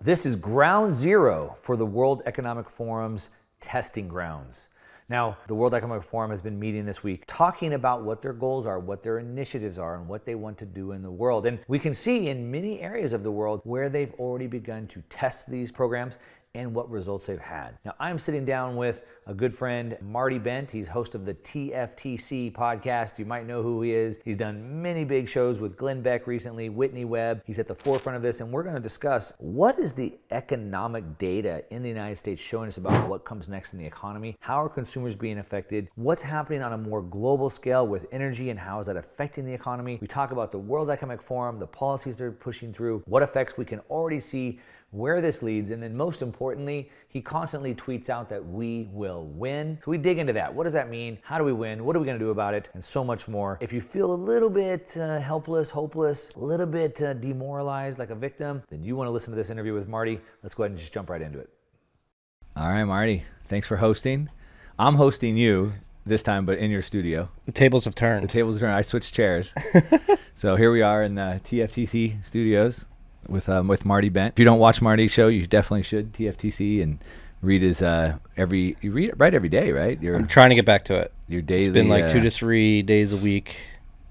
This is ground zero for the World Economic Forum's testing grounds. Now, the World Economic Forum has been meeting this week, talking about what their goals are, what their initiatives are, and what they want to do in the world. And we can see in many areas of the world where they've already begun to test these programs and what results they've had. Now, I'm sitting down with a good friend, Marty Bent. He's host of the TFTC podcast. You might know who he is. He's done many big shows with Beck recently, Whitney, Webb. He's at the forefront of this, and we're going to discuss what is the economic data in the United States showing us about what comes next in the economy, how are consumers being affected, what's happening on a more global scale with energy and how is that affecting the economy. We talk about the World Economic Forum, the policies they're pushing through, what effects we can already see, where this leads, and then most importantly, he constantly tweets out that we will win. So we dig into that. What does that mean? How do we win? What are we going to do about it? And so much more. If you feel a little bit helpless, hopeless, a little bit demoralized like a victim, then you want to listen to this interview with Marty. Let's go ahead and just jump right into it. All right, Marty, thanks for hosting. I'm hosting you this time, but in your studio. The tables have turned. The tables have turned. I switched chairs. So here we are in the TFTC studios with Marty Bent. If you don't watch Marty's show, you definitely should. TFTC, and read his you read it right every day, right? I'm trying to get back to it. Your daily. It's been like 2 to 3 days a week.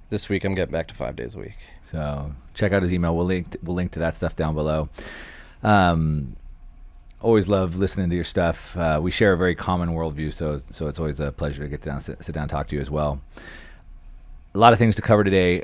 This week I'm getting back to 5 days a week. So check out his email. We'll link to that stuff down below. Always love listening to your stuff. We share a very common worldview, so it's always a pleasure to sit down and talk to you as well. A lot of things to cover today.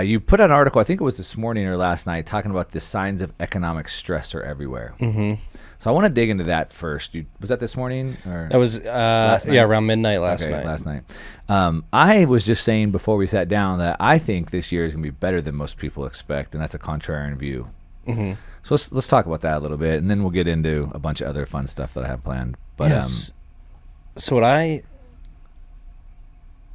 You put out an article, I think it was this morning or last night, talking about the signs of economic stress are everywhere. Mm-hmm. So I want to dig into that first. Was that this morning? Or that was around midnight last night. I was just saying before we sat down that I think this year is going to be better than most people expect, and that's a contrarian view. Mm-hmm. So let's talk about that a little bit, and then we'll get into a bunch of other fun stuff that I have planned. But yes. So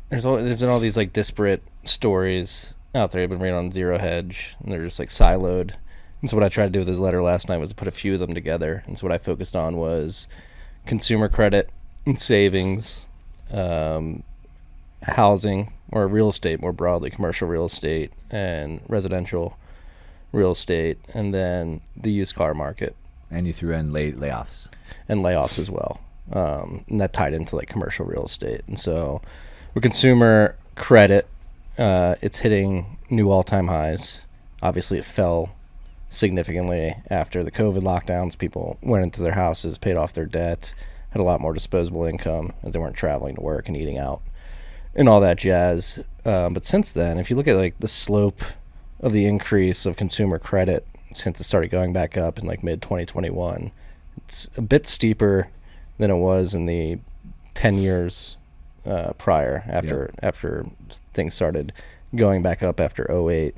there's been all these like disparate stories out there. I've been reading on Zero Hedge, and they're just like siloed. And so what I tried to do with this letter last night was to put a few of them together. And so what I focused on was consumer credit and savings, housing or real estate more broadly, commercial real estate and residential real estate, and then the used car market. And you threw in layoffs. And layoffs as well. And that tied into like commercial real estate. And so with consumer credit, it's hitting new all-time highs. Obviously, it fell significantly after the COVID lockdowns. People went into their houses, paid off their debt, had a lot more disposable income as they weren't traveling to work and eating out and all that jazz. But since then, if you look at like the slope of the increase of consumer credit since it started going back up in like mid-2021, it's a bit steeper than it was in the 10 years prior after things started going back up after 2008.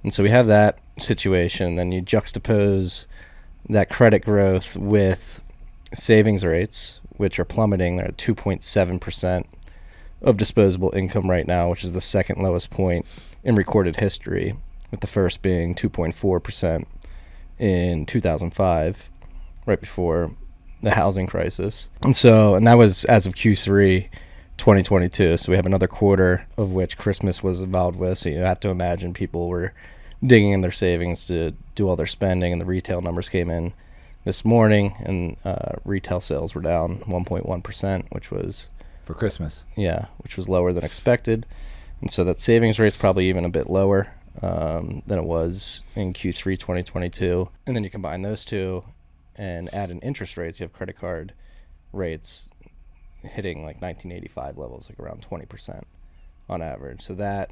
And so we have that situation. Then you juxtapose that credit growth with savings rates, which are plummeting. They're at 2.7% of disposable income right now, which is the second lowest point in recorded history, with the first being 2.4% in 2005, right before the housing crisis. And that was as of Q3 2022. So we have another quarter of which Christmas was involved with. So you have to imagine people were digging in their savings to do all their spending, and the retail numbers came in this morning, and retail sales were down 1.1%, which was for Christmas. Yeah, which was lower than expected. And so that savings rate's probably even a bit lower than it was in Q3 2022. And then you combine those two and add in interest rates, you have credit card rates hitting like 1985 levels, like around 20% on average. So that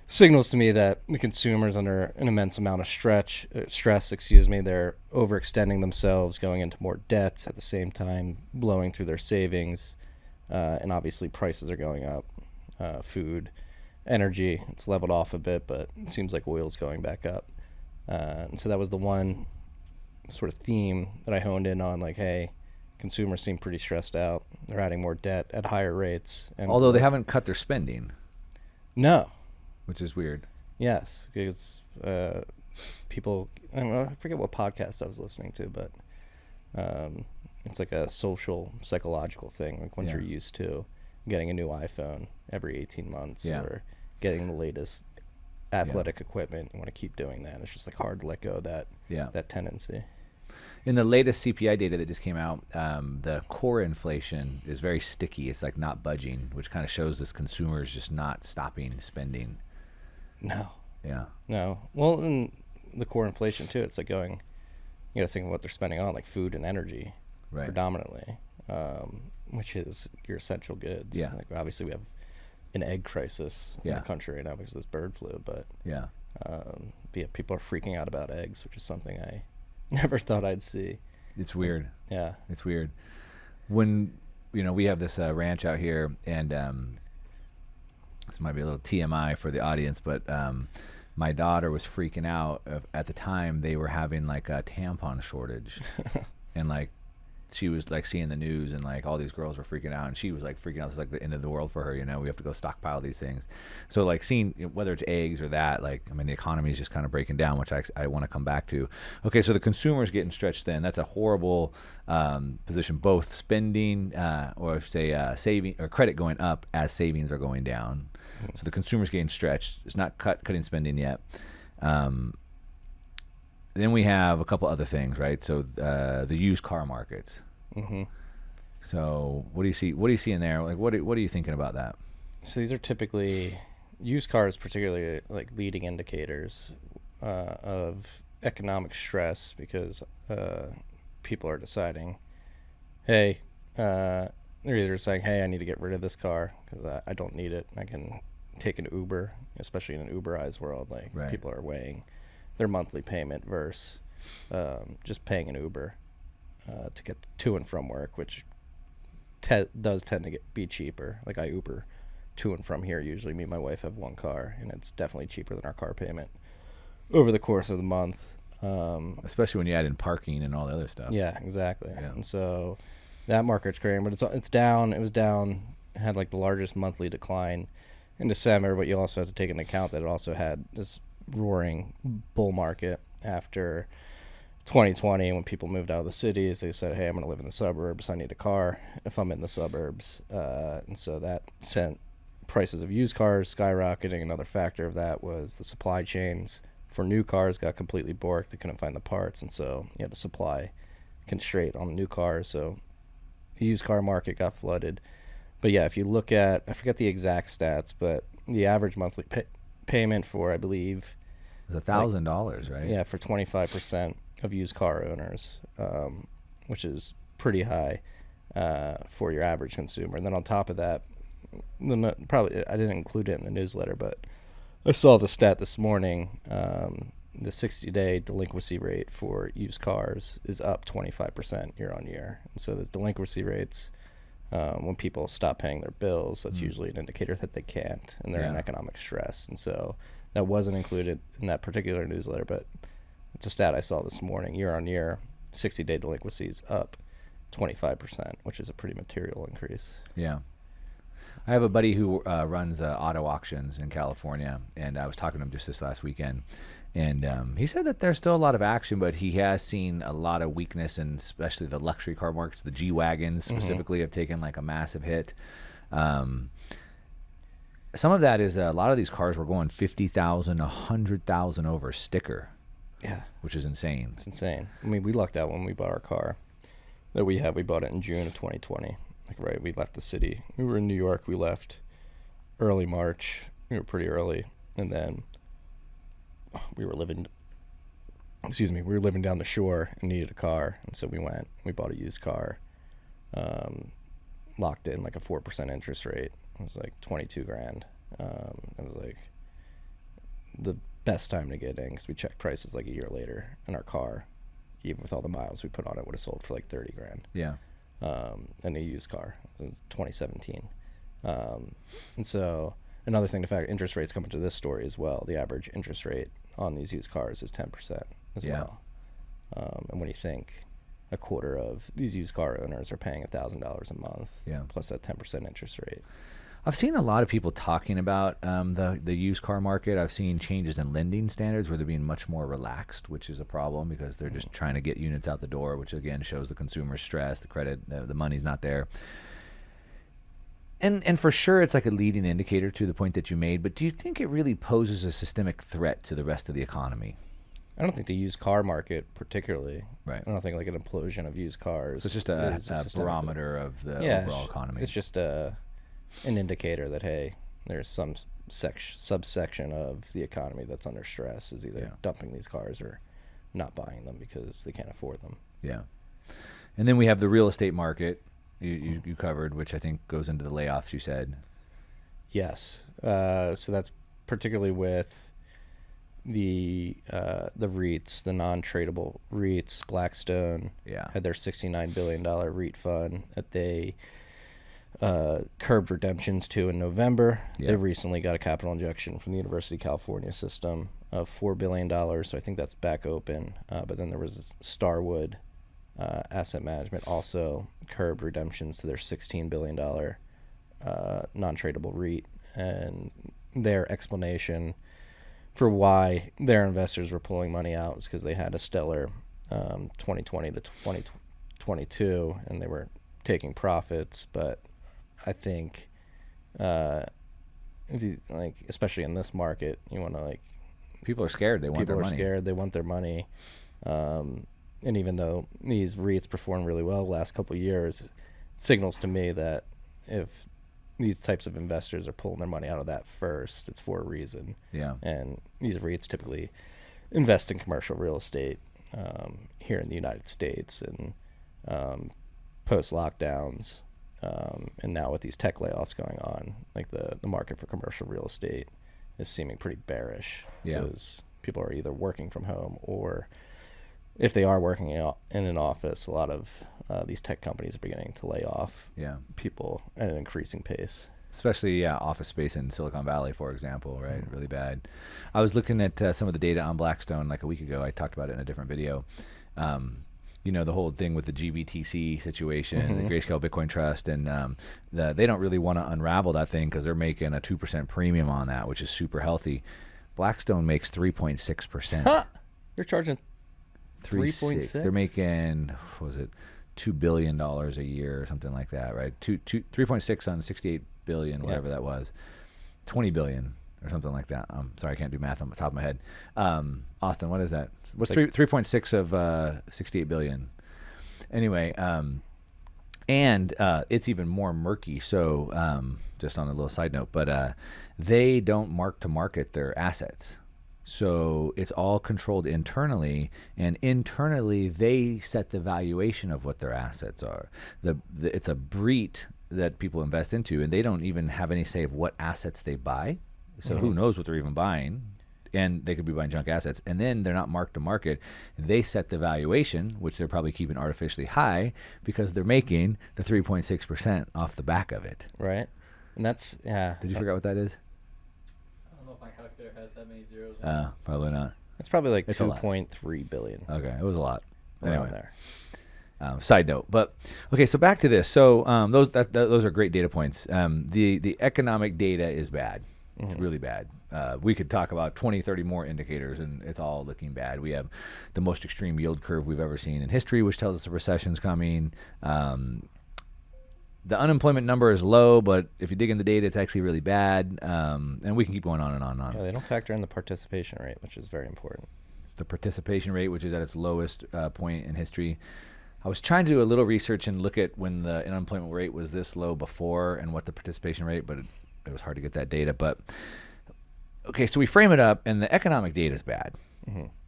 signals to me that the consumer's under an immense amount of stress. They're overextending themselves, going into more debt at the same time, blowing through their savings, and obviously prices are going up. Food, energy, it's leveled off a bit, but it seems like oil's going back up. And so that was the one sort of theme that I honed in on, like, hey, consumers seem pretty stressed out. They're adding more debt at higher rates. And although they haven't cut their spending. No. Which is weird. Yes, because people, I forget what podcast I was listening to, but it's like a social, psychological thing. Like once you're used to getting a new iPhone every 18 months or getting the latest athletic equipment, you want to keep doing that. It's just like hard to let go of that tendency. In the latest CPI data that just came out, the core inflation is very sticky. It's like not budging, which kind of shows this consumers just not stopping spending. No. Yeah. No. Well, and the core inflation too. It's like going. You got to think of what they're spending on, like food and energy, Right. predominantly, which is your essential goods. Yeah. Like obviously we have an egg crisis in the country right now because of this bird flu, but Yeah. People are freaking out about eggs, which is something I never thought I'd see. It's weird. Yeah. It's weird. When, we have this ranch out here, and this might be a little TMI for the audience, but my daughter was freaking out. At the time, they were having like a tampon shortage. And like, she was like seeing the news, and like all these girls were freaking out, and she was like freaking out. It's like the end of the world for her. We have to go stockpile these things. So like seeing whether it's eggs or that, like, I mean, the economy is just kind of breaking down, which I want to come back to. Okay, so the consumer's getting stretched thin. That's a horrible position, both spending or say saving or credit going up as savings are going down. Mm-hmm. So the consumer's getting stretched. It's not cutting spending yet. Then we have a couple other things, right? So the used car markets. Mm-hmm. So what do you see? What do you see in there? Like, what are you thinking about that? So these are typically used cars, particularly like leading indicators of economic stress, because people are deciding, hey, they're either saying, hey, I need to get rid of this car because I don't need it. I can take an Uber, especially in an Uberized world. Like Right. People are weighing their monthly payment versus just paying an Uber to get to and from work, which does tend to be cheaper. Like I Uber to and from here. Usually me and my wife have one car, and it's definitely cheaper than our car payment over the course of the month. Especially when you add in parking and all the other stuff. Yeah, exactly. Yeah. And so that market's great, but it's down. It was down. It had like the largest monthly decline in December, but you also have to take into account that it also had this roaring bull market after 2020 when people moved out of the cities. They said, hey, I'm going to live in the suburbs. I need a car if I'm in the suburbs. And so that sent prices of used cars skyrocketing. Another factor of that was the supply chains for new cars got completely borked. They couldn't find the parts, and so you had a supply constraint on new cars. So the used car market got flooded. But yeah, if you look at, I forget the exact stats, but the average monthly payment for, I believe, It was $1,000, right? yeah, for 25% of used car owners, which is pretty high for your average consumer. And then on top of that, probably I didn't include it in the newsletter, but I saw the stat this morning. The 60-day delinquency rate for used cars is up 25% year on year. And so those delinquency rates, when people stop paying their bills, that's usually an indicator that they can't, and they're in economic stress. And so that wasn't included in that particular newsletter, but it's a stat I saw this morning. Year on year, 60-day delinquencies up 25%, which is a pretty material increase. Yeah. I have a buddy who runs auto auctions in California, and I was talking to him just this last weekend. And he said that there's still a lot of action, but he has seen a lot of weakness, and especially the luxury car markets. The G-Wagons specifically have taken like a massive hit. Some of that is a lot of these cars were going 50,000, 100,000 over sticker. Yeah, which is insane. It's insane. I mean, we lucked out when we bought our car that we had. We bought it in June of 2020. Like, right, we left the city. We were in New York. We left early March. We were pretty early, and then we were living down the shore and needed a car, and so we bought a used car, locked in like a 4% interest rate. It was like $22,000. It was like the best time to get in because we checked prices like a year later, and our car, even with all the miles we put on it, would have sold for like $30,000. Yeah. And a used car. It was 2017. And so another thing to factor, interest rates come into this story as well. The average interest rate on these used cars is 10% as well. And when you think a quarter of these used car owners are paying $1,000 a month, plus that 10% interest rate. I've seen a lot of people talking about the used car market. I've seen changes in lending standards where they're being much more relaxed, which is a problem because they're just trying to get units out the door, which again shows the consumer stress, the credit, the money's not there. And for sure, it's like a leading indicator to the point that you made. But do you think it really poses a systemic threat to the rest of the economy? I don't think the used car market particularly. Right. I don't think like an implosion of used cars. So it's just a barometer of the overall economy. It's just an indicator that, hey, there's some subsection of the economy that's under stress, is either dumping these cars or not buying them because they can't afford them. Yeah. And then we have the real estate market you covered, which I think goes into the layoffs, you said. Yes. So that's particularly with the REITs, the non-tradable REITs. Blackstone had their $69 billion REIT fund that they curbed redemptions to in November. They recently got a capital injection from the University of California system of $4 billion, so I think that's back open. But then there was Starwood Asset Management also curbed redemptions to their $16 billion non-tradable REIT, and their explanation for why their investors were pulling money out is because they had a stellar 2020 to 2022, and they were taking profits. But I think, especially in this market, you want to people are scared. They want their money. People are scared. They want their money. And even though these REITs performed really well the last couple of years, it signals to me that if these types of investors are pulling their money out of that first, it's for a reason. Yeah. And these REITs typically invest in commercial real estate here in the United States, and post-lockdowns, and now with these tech layoffs going on, the market for commercial real estate is seeming pretty bearish because people are either working from home, or if they are working in an office, a lot of these tech companies are beginning to lay off people at an increasing pace. Especially, office space in Silicon Valley, for example, right? Really bad. I was looking at some of the data on Blackstone like a week ago. I talked about it in a different video. The whole thing with the GBTC situation, the Grayscale Bitcoin Trust, and they don't really want to unravel that thing because they're making a 2% premium on that, which is super healthy. Blackstone makes 3.6%. Huh? You're charging 3.6. They're making, what was it, $2 billion a year or something like that, right? 3.6 on 68 billion, whatever that was, 20 billion or something like that. I'm sorry, I can't do math on the top of my head. Austin, what is that? What's 3.6 of 68 billion? Anyway, and it's even more murky. So just on a little side note, but they don't mark to market their assets. So it's all controlled internally, and internally they set the valuation of what their assets are. It's a BREIT that people invest into, and they don't even have any say of what assets they buy. So who knows what they're even buying, and they could be buying junk assets. And then they're not marked to market. They set the valuation, which they're probably keeping artificially high because they're making the 3.6% off the back of it. Right, and that's Did you forget what that is? My calculator has that many zeros. Probably not. It's probably like 2.3 billion. Okay, it was a lot. Around there. Side note, but okay. So back to this. So those are great data points. The economic data is bad. It's really bad. We could talk about 20, 30 more indicators, and it's all looking bad. We have the most extreme yield curve we've ever seen in history, which tells us a recession's coming. The unemployment number is low, but if you dig in the data, it's actually really bad. And we can keep going on and on and on. Yeah, they don't factor in the participation rate, which is very important. The participation rate, which is at its lowest point in history. I was trying to do a little research and look at when the unemployment rate was this low before and what the participation rate, but it was hard to get that data. But okay, so we frame it up, and the economic data is bad.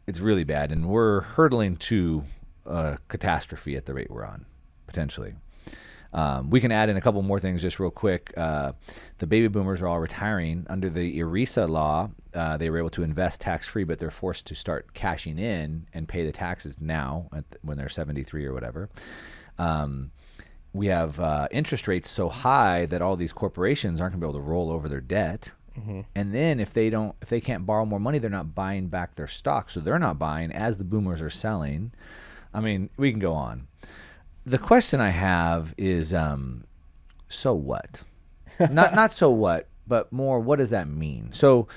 It's really bad, and we're hurtling to a catastrophe at the rate we're on, potentially. We can add in a couple more things just real quick. The baby boomers are all retiring. Under the ERISA law, they were able to invest tax-free, but they're forced to start cashing in and pay the taxes now when they're 73 or whatever. We have interest rates so high that all these corporations aren't going to be able to roll over their debt. And then if they can't borrow more money, they're not buying back their stock. So they're not buying as the boomers are selling. I mean, we can go on. The question I have is, so what? not so what, but more, what does that mean? So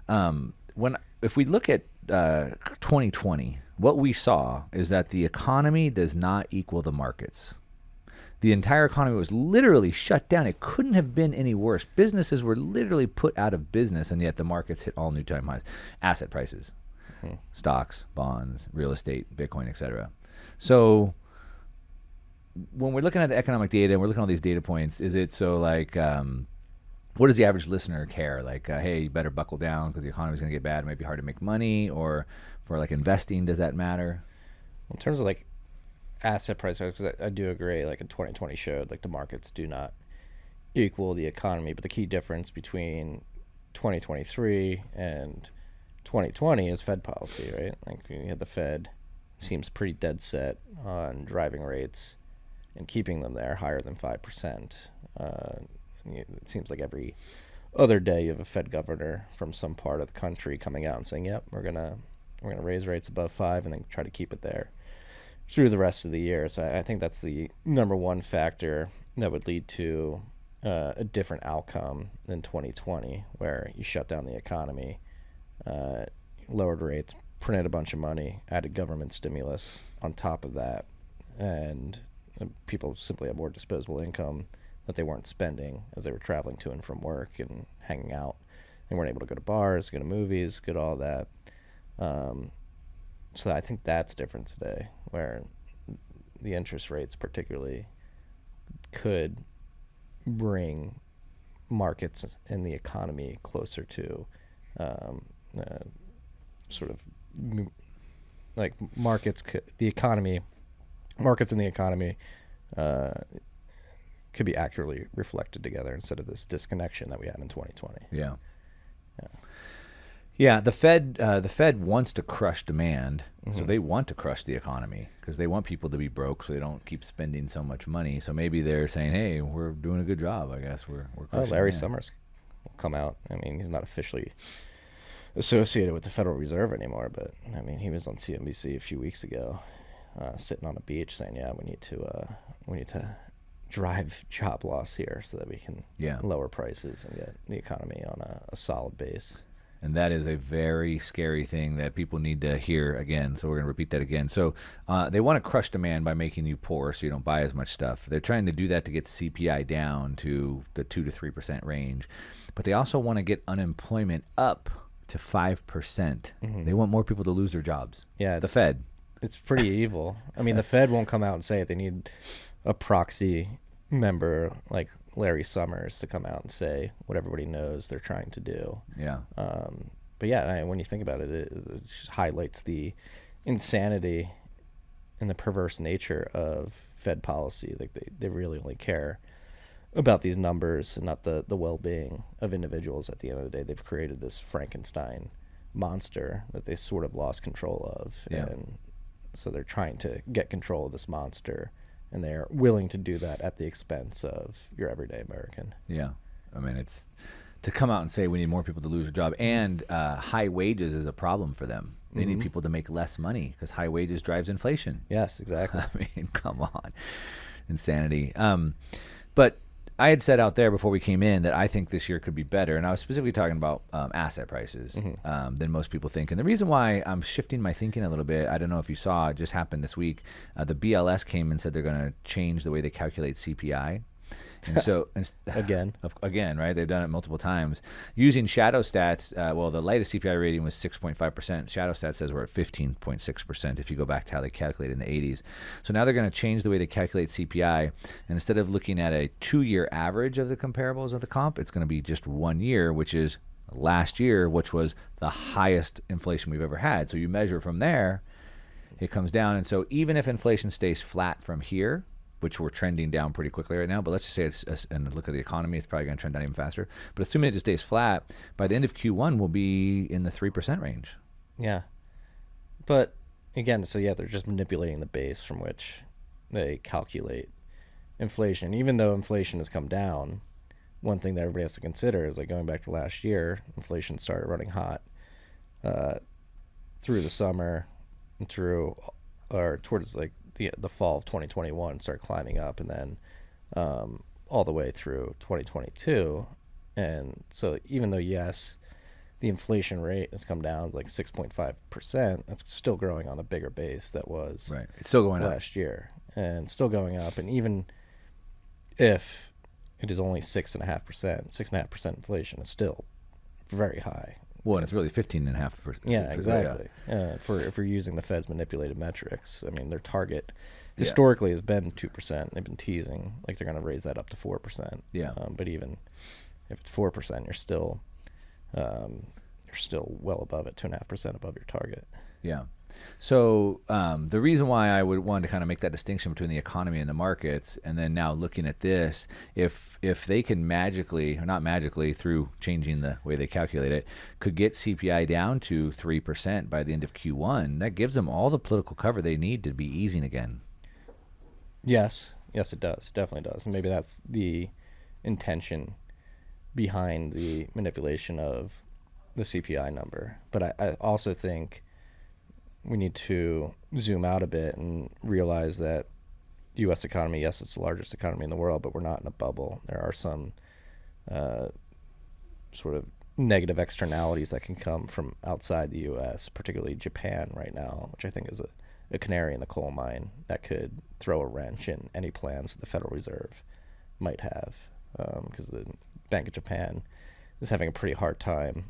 if we look at 2020, what we saw is that the economy does not equal the markets. The entire economy was literally shut down. It couldn't have been any worse. Businesses were literally put out of business, and yet the markets hit all new time highs. Asset prices. stocks, bonds, real estate, Bitcoin, etc. So when we're looking at the economic data and we're looking at all these data points, is it so like, what does the average listener care? Like, hey, you better buckle down because the economy's going to get bad. It might be hard to make money. Or for like investing, does that matter? In terms of like asset prices, because I do agree, like in 2020 showed like the markets do not equal the economy. But the key difference between 2023 and 2020 is Fed policy, right? Like you had the Fed seems pretty dead set on driving rates and keeping them there higher than 5%. It seems like every other day you have a Fed governor from some part of the country coming out and saying, "Yep, we're gonna raise rates above 5 and then try to keep it there through the rest of the year." So I think that's the number one factor that would lead to a different outcome than 2020, where you shut down the economy, lowered rates, printed a bunch of money, added government stimulus on top of that, and people simply have more disposable income that they weren't spending as they were traveling to and from work and hanging out. They weren't able to go to bars, go to movies, go to all that. So I think that's different today, where the interest rates particularly could bring markets and the economy closer to sort of like markets and the economy could be accurately reflected together instead of this disconnection that we had in 2020. Yeah, the Fed wants to crush demand, so they want to crush the economy because they want people to be broke so they don't keep spending so much money. So maybe they're saying, "Hey, we're doing a good job. I guess we're crushing." Larry demand. Summers will come out. I mean, he's not officially associated with the Federal Reserve anymore, but I mean, he was on CNBC a few weeks ago, sitting on a beach saying, "Yeah, we need to drive job loss here so that we can lower prices and get the economy on a solid base." And that is a very scary thing that people need to hear again. So we're going to repeat that again. So they want to crush demand by making you poor so you don't buy as much stuff. They're trying to do that to get CPI down to the 2 to 3% range. But they also want to get unemployment up to 5%. They want more people to lose their jobs. Yeah, the Fed. It's pretty evil. I mean, the Fed won't come out and say it. They need a proxy member like Larry Summers to come out and say what everybody knows they're trying to do. Yeah. But yeah, when you think about it, it just highlights the insanity and the perverse nature of Fed policy. Like they really only care about these numbers and not the well-being of individuals. At the end of the day, they've created this Frankenstein monster that they sort of lost control of. Yeah. And so they're trying to get control of this monster, and they're willing to do that at the expense of your everyday American. Yeah. I mean, it's to come out and say we need more people to lose their job, and high wages is a problem for them. They need people to make less money because high wages drives inflation. Yes, exactly. I mean, come on. Insanity. But I had said out there before we came in that I think this year could be better, and I was specifically talking about asset prices than most people think. And the reason why I'm shifting my thinking a little bit, I don't know if you saw, it just happened this week. The BLS came and said they're going to change the way they calculate CPI. And so again, right? They've done it multiple times using shadow stats. Well, the latest CPI rating was 6.5%. Shadow stats says we're at 15.6% if you go back to how they calculated in the 80s. So now they're going to change the way they calculate CPI, and instead of looking at a 2-year average of the comparables of the comp, it's going to be just 1 year, which is last year, which was the highest inflation we've ever had. So you measure from there, it comes down. And so even if inflation stays flat from here, which we're trending down pretty quickly right now, but let's just say and look at the economy, it's probably going to trend down even faster. But assuming it just stays flat, by the end of Q1, we'll be in the 3% range. Yeah. But again, so yeah, they're just manipulating the base from which they calculate inflation. Even though inflation has come down, one thing that everybody has to consider is like going back to last year, inflation started running hot through the summer and towards like the fall of 2021, started climbing up, and then all the way through 2022. And so even though, yes, the inflation rate has come down like 6.5%, that's still growing on a bigger base that was right. It's still going last year, and still going up. And even if it is only 6.5%, 6.5% inflation is still very high. Well, and it's really 15.5%. Yeah, exactly. If we're using the Fed's manipulated metrics, I mean, their target historically has been 2%. They've been teasing like they're going to raise that up to 4%. Yeah. But even if it's 4%, you're still well above it, 2.5% above your target. Yeah. So the reason why I would want to kind of make that distinction between the economy and the markets, and then now looking at this, if they can magically, or not magically, through changing the way they calculate it, could get CPI down to 3% by the end of Q1, that gives them all the political cover they need to be easing again. Yes, it does. Definitely does. And maybe that's the intention behind the manipulation of the CPI number. But I also think we need to zoom out a bit and realize that the U.S. economy, yes, it's the largest economy in the world, but we're not in a bubble. There are some sort of negative externalities that can come from outside the U.S., particularly Japan right now, which I think is a canary in the coal mine that could throw a wrench in any plans that the Federal Reserve might have, because the Bank of Japan is having a pretty hard time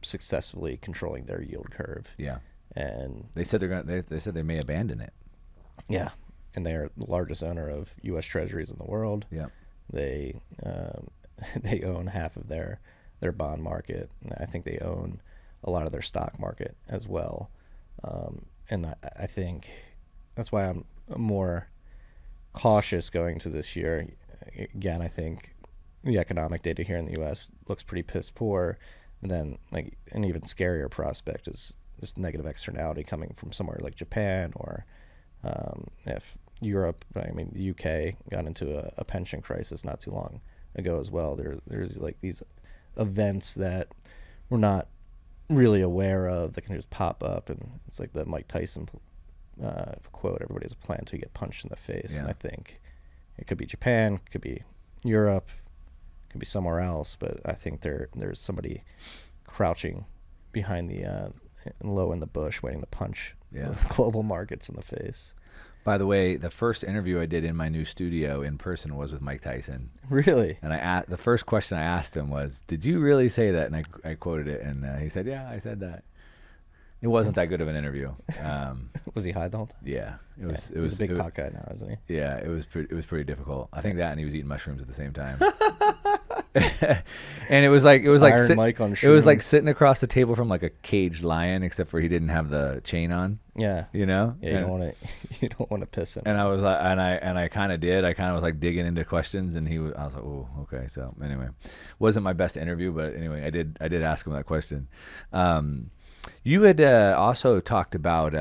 successfully controlling their yield curve. Yeah. And they said they said they may abandon it. Yeah, and they are the largest owner of U.S. Treasuries in the world. Yeah, they own half of their bond market. I think they own a lot of their stock market as well. And I think that's why I'm more cautious going to this year. Again, I think the economic data here in the U.S. looks pretty piss poor. And then, like, an even scarier prospect is this negative externality coming from somewhere like Japan, or if Europe, I mean, the UK got into a pension crisis not too long ago as well. There's like these events that we're not really aware of that can just pop up, and it's like the Mike Tyson quote, everybody has a plan to get punched in the face. Yeah. And I think it could be Japan, could be Europe, could be somewhere else, but I think there's somebody crouching behind the low in the bush waiting to punch the global markets in the face. By the way, the first interview I did in my new studio in person was with Mike Tyson. Really? And the first question I asked him was, "Did you really say that?" And I quoted it, and he said, "Yeah, I said that." It wasn't that good of an interview. Was he high the whole time? Yeah, it was. He's a big pot guy now, isn't he? Yeah, it was pretty difficult. I think that, and he was eating mushrooms at the same time. And it was like Mike on it was like sitting across the table from like a caged lion, except for he didn't have the chain on. Yeah, you know. Yeah, you don't want to piss him. And I was like, and I kind of did. I kind of was like digging into questions, and I was like, oh, okay. So anyway, wasn't my best interview, but anyway, I did ask him that question. You had also talked about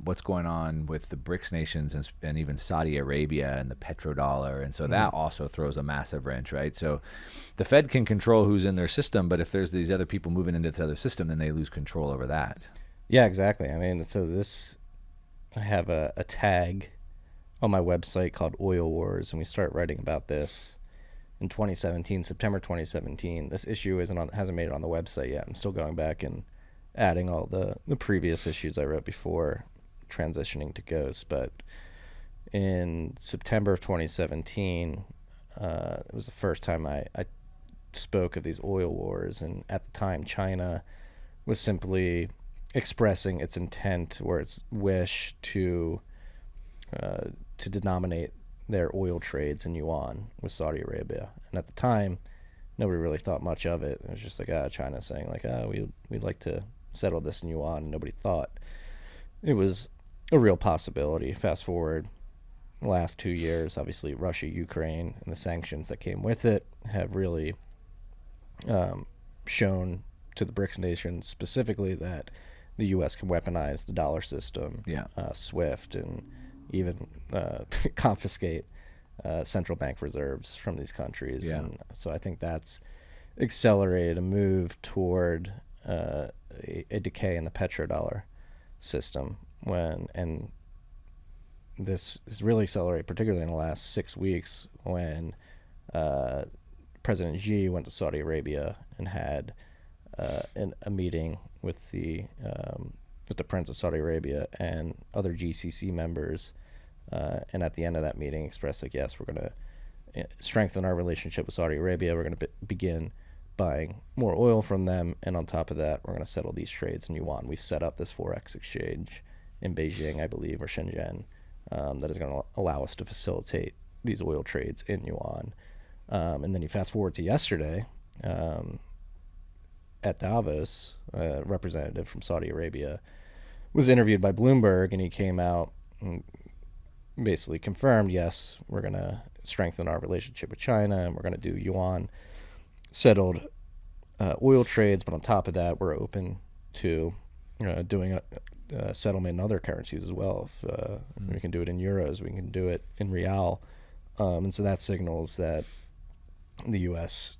what's going on with the BRICS nations and even Saudi Arabia and the petrodollar, and so that also throws a massive wrench, right? So the Fed can control who's in their system, but if there's these other people moving into this other system, then they lose control over that. Yeah, exactly. I mean, so I have a tag on my website called Oil Wars, and we start writing about this in 2017, September 2017. This issue hasn't made it on the website yet. I'm still going back and adding all the previous issues I wrote before transitioning to Ghost. But in September of 2017, it was the first time I spoke of these oil wars. And at the time, China was simply expressing its intent or its wish to denominate their oil trades in yuan with Saudi Arabia. And at the time, nobody really thought much of it. It was just like, China saying like, we'd like to settle this in yuan, and nobody thought it was a real possibility. Fast forward the last 2 years, obviously Russia, Ukraine, and the sanctions that came with it have really shown to the BRICS nations specifically that the U.S. can weaponize the dollar system, SWIFT, and even confiscate central bank reserves from these countries. Yeah. And so I think that's accelerated a move toward a decay in the petrodollar system, and this has really accelerated, particularly in the last 6 weeks when President Xi went to Saudi Arabia and had a meeting with the Prince of Saudi Arabia and other GCC members, and at the end of that meeting expressed like, yes, we're going to strengthen our relationship with Saudi Arabia. We're going to begin buying more oil from them, and on top of that, we're going to settle these trades in yuan. We've set up this forex exchange in Beijing, I believe, or Shenzhen, that is going to allow us to facilitate these oil trades in yuan. And then you fast forward to yesterday, at Davos, a representative from Saudi Arabia was interviewed by Bloomberg, and he came out and basically confirmed, yes, we're going to strengthen our relationship with China, and we're going to do yuan settled oil trades, but on top of that, we're open to doing a settlement in other currencies as well. If we can do it in euros, we can do it in real, and so that signals that the U.S.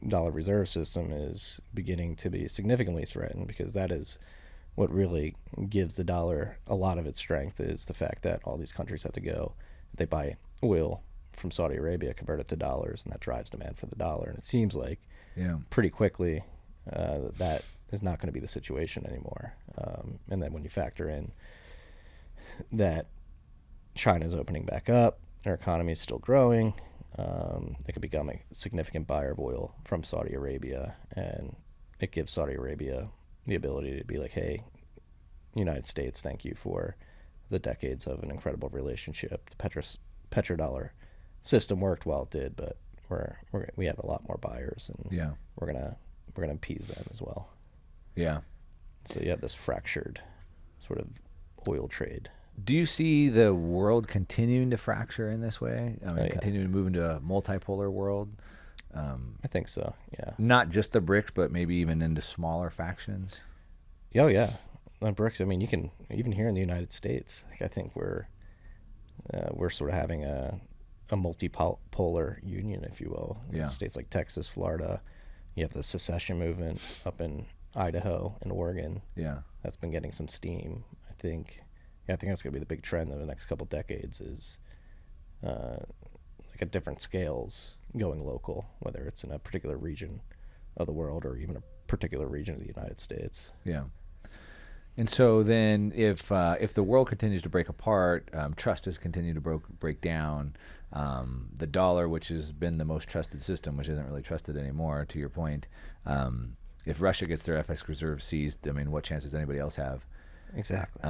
dollar reserve system is beginning to be significantly threatened, because that is what really gives the dollar a lot of its strength, is the fact that all these countries have to go, they buy oil from Saudi Arabia, convert it to dollars, and that drives demand for the dollar. And it seems like pretty quickly that is not going to be the situation anymore. And then when you factor in that China is opening back up, their economy is still growing, they could become a significant buyer of oil from Saudi Arabia, and it gives Saudi Arabia the ability to be like, hey, United States, thank you for the decades of an incredible relationship. The petrodollar system worked while it did, but we have a lot more buyers, and we're gonna appease them as well. Yeah. So you have this fractured sort of oil trade. Do you see the world continuing to fracture in this way? I mean, continuing to move into a multipolar world? I think so, yeah. Not just the BRICS, but maybe even into smaller factions? Oh, yeah. The BRICS, I mean, you can, even here in the United States, like, I think we're sort of having a multipolar union, if you will. Yeah. States like Texas, Florida, you have the secession movement up in Idaho and Oregon. Yeah. That's been getting some steam. I think that's going to be the big trend in the next couple decades, is like at different scales going local, whether it's in a particular region of the world or even a particular region of the United States. Yeah. And so then if the world continues to break apart, trust has continued to break down, the dollar, which has been the most trusted system, which isn't really trusted anymore, to your point, if Russia gets their FX reserve seized, I mean, what chance does anybody else have? Exactly.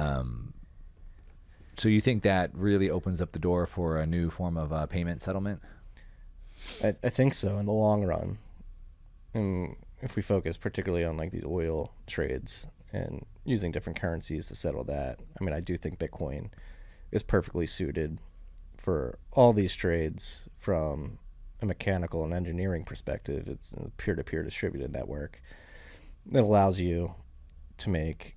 So you think that really opens up the door for a new form of payment settlement? I think so in the long run. And if we focus particularly on like these oil trades and using different currencies to settle that, I mean, I do think Bitcoin is perfectly suited for all these trades from a mechanical and engineering perspective. It's a peer-to-peer distributed network that allows you to make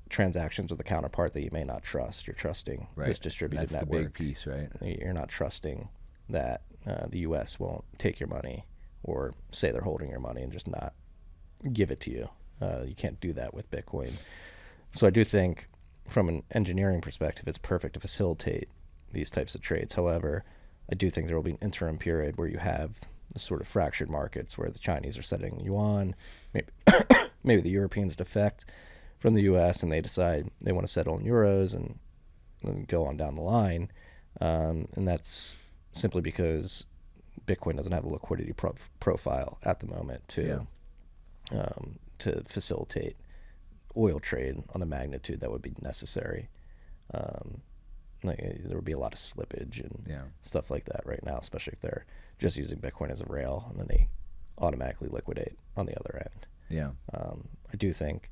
transactions with a counterpart that you may not trust. You're trusting this distributed network. That's the big piece, right? You're not trusting that the U.S. won't take your money or say they're holding your money and just not give it to you. You can't do that with Bitcoin. So I do think from an engineering perspective, it's perfect to facilitate these types of trades. However, I do think there will be an interim period where you have the sort of fractured markets where the Chinese are setting yuan, maybe the Europeans defect from the U.S. and they decide they want to settle in euros and go on down the line. And that's simply because Bitcoin doesn't have a liquidity profile at the moment to facilitate oil trade on the magnitude that would be necessary. There would be a lot of slippage and stuff like that right now, especially if they're just using Bitcoin as a rail and then they automatically liquidate on the other end. Yeah. I do think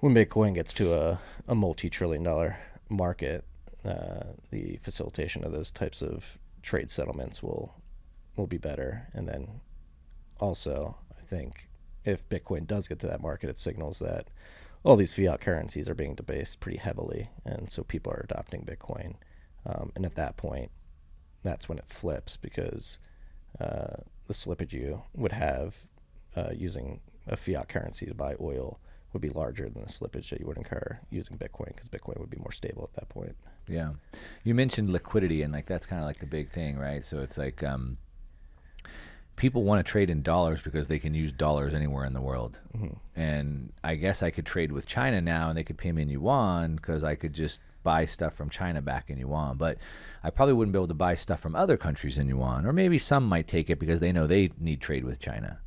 when Bitcoin gets to a multi-trillion-dollar market, the facilitation of those types of trade settlements will be better. And then also, I think if Bitcoin does get to that market, it signals that all these fiat currencies are being debased pretty heavily, and so people are adopting Bitcoin. And at that point, that's when it flips, because the slippage you would have using a fiat currency to buy oil would be larger than the slippage that you would incur using Bitcoin, because Bitcoin would be more stable at that point. Yeah. You mentioned liquidity, and like that's kind of like the big thing, right? So it's like people want to trade in dollars because they can use dollars anywhere in the world. Mm-hmm. And I guess I could trade with China now and they could pay me in yuan because I could just buy stuff from China back in yuan. But I probably wouldn't be able to buy stuff from other countries in yuan, or maybe some might take it because they know they need trade with China.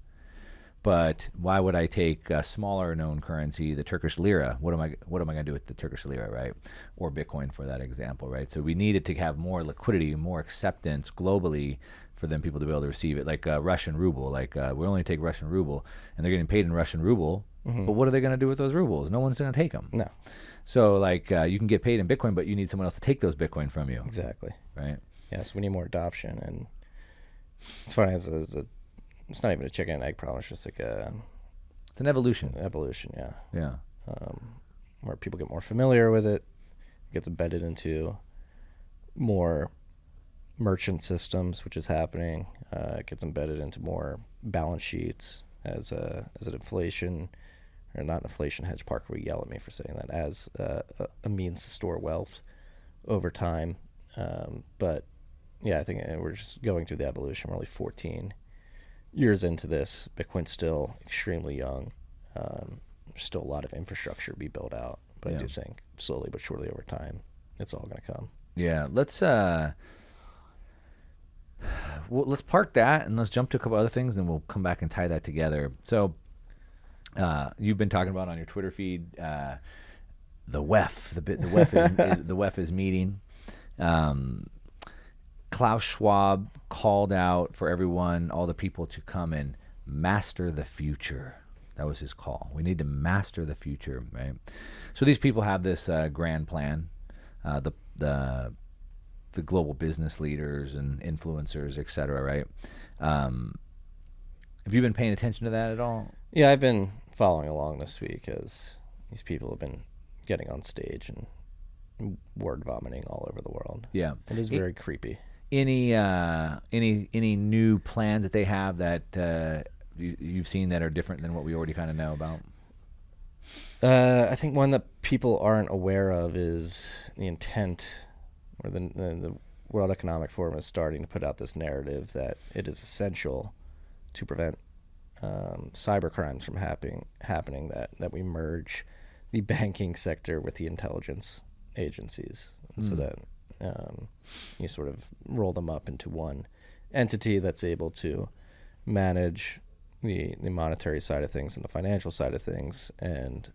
But why would I take a smaller known currency, the Turkish lira? What am I going to do with the Turkish lira, right? Or Bitcoin for that example, right? So we needed to have more liquidity, more acceptance globally for them people to be able to receive it, like Russian ruble. Like we only take Russian ruble, and they're getting paid in Russian ruble. But what are they going to do with those rubles? No one's going to take them. No. So like you can get paid in Bitcoin, but you need someone else to take those Bitcoin from you. Exactly. Right. Yeah, so we need more adoption. And it's funny, it's not even a chicken and egg problem. It's just like It's an evolution. Evolution, yeah. Yeah. Where people get more familiar with it, gets embedded into more merchant systems, which is happening. It gets embedded into more balance sheets as an inflation, or not inflation hedge. Parker would yell at me for saying that, as a means to store wealth over time. But yeah, I think we're just going through the evolution. We're only 14 years into this. Bitcoin's still extremely young. There's still a lot of infrastructure to be built out, but I do think slowly but surely over time, it's all going to come. Yeah, let's let's park that and let's jump to a couple other things, and we'll come back and tie that together. So you've been talking about on your Twitter feed the WEF. The WEF is meeting. Klaus Schwab called out for everyone, all the people, to come and master the future. That was his call. We need to master the future, right? So these people have this grand plan. The global business leaders and influencers, et cetera, right? Have you been paying attention to that at all? Yeah, I've been following along this week as these people have been getting on stage and word vomiting all over the world. Yeah, it is very creepy. Any new plans that they have that you've seen that are different than what we already kind of know about? I think one that people aren't aware of is the intent, or the World Economic Forum is starting to put out this narrative that it is essential to prevent cyber crimes from happening, that we merge the banking sector with the intelligence agencies, so that you sort of roll them up into one entity that's able to manage the monetary side of things and the financial side of things and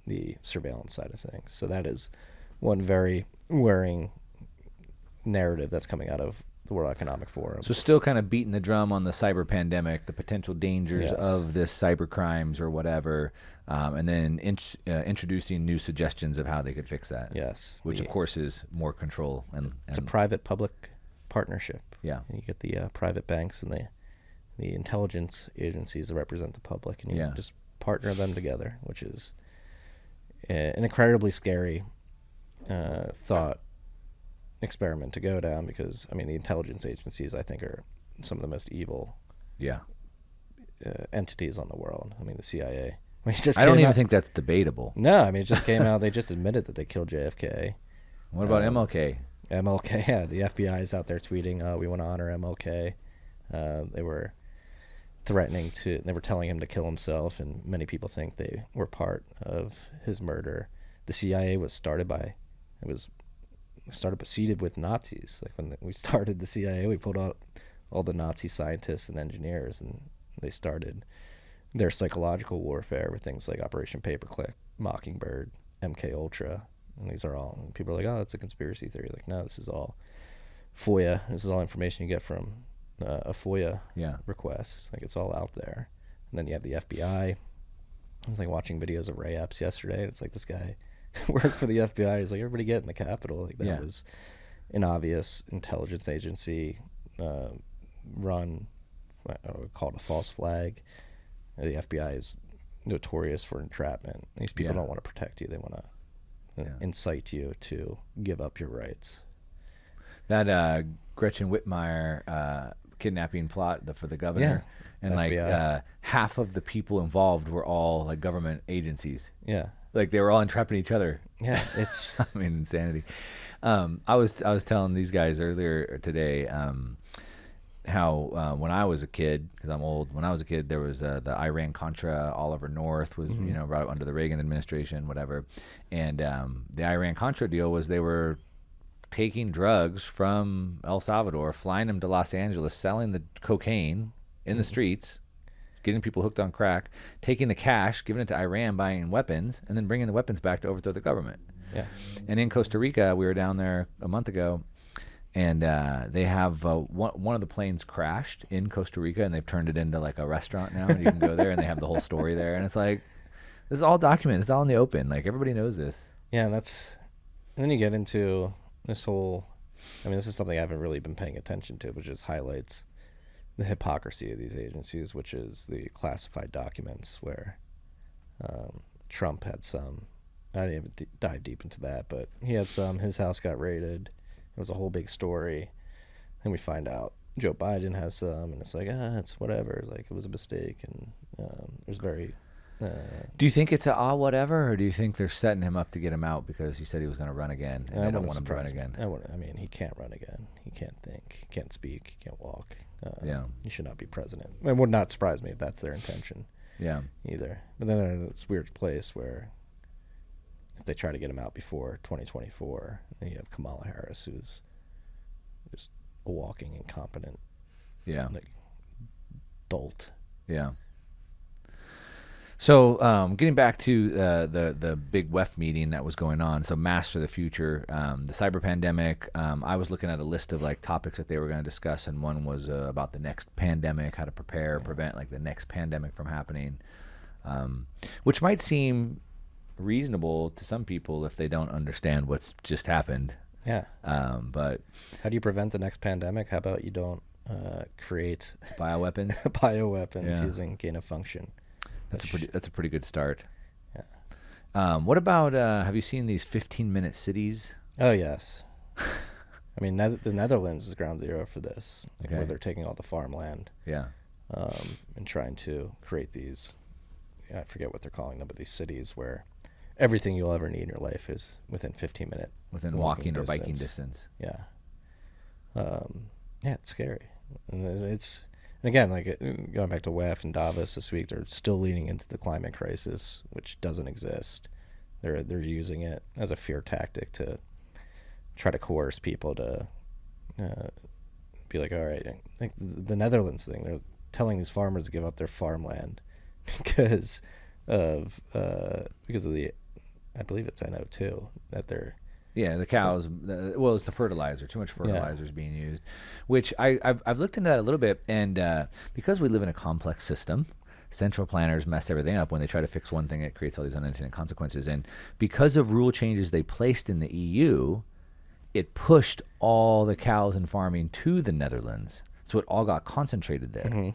the surveillance side of things. So that is one very worrying narrative that's coming out of the World Economic Forum. So still kind of beating the drum on the cyber pandemic, the potential dangers of this cyber crimes or whatever, and then introducing new suggestions of how they could fix that. Yes. Which, of course, is more control. And it's a private-public partnership. Yeah. And you get the private banks and the intelligence agencies that represent the public, and you just partner them together, which is an incredibly scary thought experiment to go down, because I mean the intelligence agencies, I think, are some of the most evil entities on the world. I mean the CIA. I don't even think that's debatable. No, I mean it just came out. They just admitted that they killed JFK. What about MLK? MLK, yeah. The FBI is out there tweeting, we want to honor MLK. They were threatening to, they were telling him to kill himself, and many people think they were part of his murder. The CIA was seeded with Nazis. Like when we started the CIA, we pulled out all the Nazi scientists and engineers, and they started their psychological warfare with things like Operation Paperclip, Mockingbird, MK Ultra, and these are all, and people are like, oh, that's a conspiracy theory. Like, no, this is all FOIA. This is all information you get from a FOIA request. Like, it's all out there. And then you have the FBI. I was like watching videos of Ray Epps yesterday, and it's like this guy worked for the FBI. He's like, everybody get in the Capitol. Like, that was an obvious intelligence agency run, I would call it a false flag. The FBI is notorious for entrapment. These people don't want to protect you. They want to incite you to give up your rights. That Gretchen Whitmire kidnapping plot for the governor, and FBI. Like half of the people involved were all like government agencies. Yeah, like they were all entrapping each other. Yeah, it's I mean, insanity. I was telling these guys earlier today how when I was a kid, because I'm old, when I was a kid, there was the Iran-Contra. Oliver North was brought up under the Reagan administration, whatever, and the Iran-Contra deal was they were taking drugs from El Salvador, flying them to Los Angeles, selling the cocaine in the streets, getting people hooked on crack, taking the cash, giving it to Iran, buying weapons, and then bringing the weapons back to overthrow the government. Yeah. And in Costa Rica, we were down there a month ago, and they have one of the planes crashed in Costa Rica, and they've turned it into like a restaurant now, and you can go there, and they have the whole story there, and it's like, this is all documented. It's all in the open. Like, everybody knows this. Yeah, and then you get into this whole, I mean, this is something I haven't really been paying attention to, but just highlights the hypocrisy of these agencies, which is the classified documents where Trump had some, I didn't even dive deep into that, but he had some, his house got raided. It was a whole big story. And we find out Joe Biden has some, and it's like, it's whatever. Like, it was a mistake. And it was very... do you think it's whatever, or do you think they're setting him up to get him out because he said he was going to run again, and they don't want him to run again? I mean, he can't run again. He can't think. He can't speak. He can't walk. He should not be president. It would not surprise me if that's their intention. Yeah. Either. But then they're in this weird place where if they try to get him out before 2024, then you have Kamala Harris, who's just a walking incompetent, like, dolt. Yeah. So getting back to the big WEF meeting that was going on, so Master the Future, the cyber pandemic, I was looking at a list of like topics that they were going to discuss, and one was about the next pandemic, how to prevent like the next pandemic from happening, which might seem reasonable to some people if they don't understand what's just happened. Yeah. But how do you prevent the next pandemic? How about you don't create bioweapons using gain of function? That's a pretty good start. Yeah. What about have you seen these 15-minute cities? Oh yes. I mean, the Netherlands is ground zero for this, like, where they're taking all the farmland. Yeah. And trying to create these, I forget what they're calling them, but these cities where everything you'll ever need in your life is within 15-minute walking or biking distance. Yeah. Yeah, it's scary. And again, like, going back to WEF and Davos this week, they're still leaning into the climate crisis, which doesn't exist. They're using it as a fear tactic to try to coerce people to be like, all right, like the Netherlands thing, they're telling these farmers to give up their farmland because of the, I believe it's NO2 that they're... Yeah, the cows. It's the fertilizer. Too much fertilizer is being used, which I've looked into that a little bit, and because we live in a complex system, central planners mess everything up. When they try to fix one thing, it creates all these unintended consequences. And because of rule changes they placed in the EU, it pushed all the cows and farming to the Netherlands, so it all got concentrated there. Mm-hmm.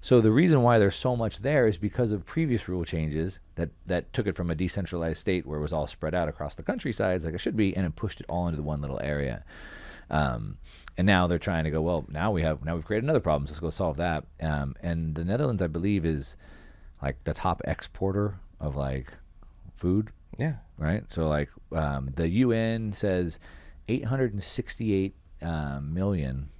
So the reason why there's so much there is because of previous rule changes that took it from a decentralized state where it was all spread out across the countrysides like it should be, and it pushed it all into the one little area. And now they're trying to go, well, now we've created another problem, so let's go solve that. And the Netherlands, I believe, is like the top exporter of like food. Yeah. Right. So like the UN says 868 million.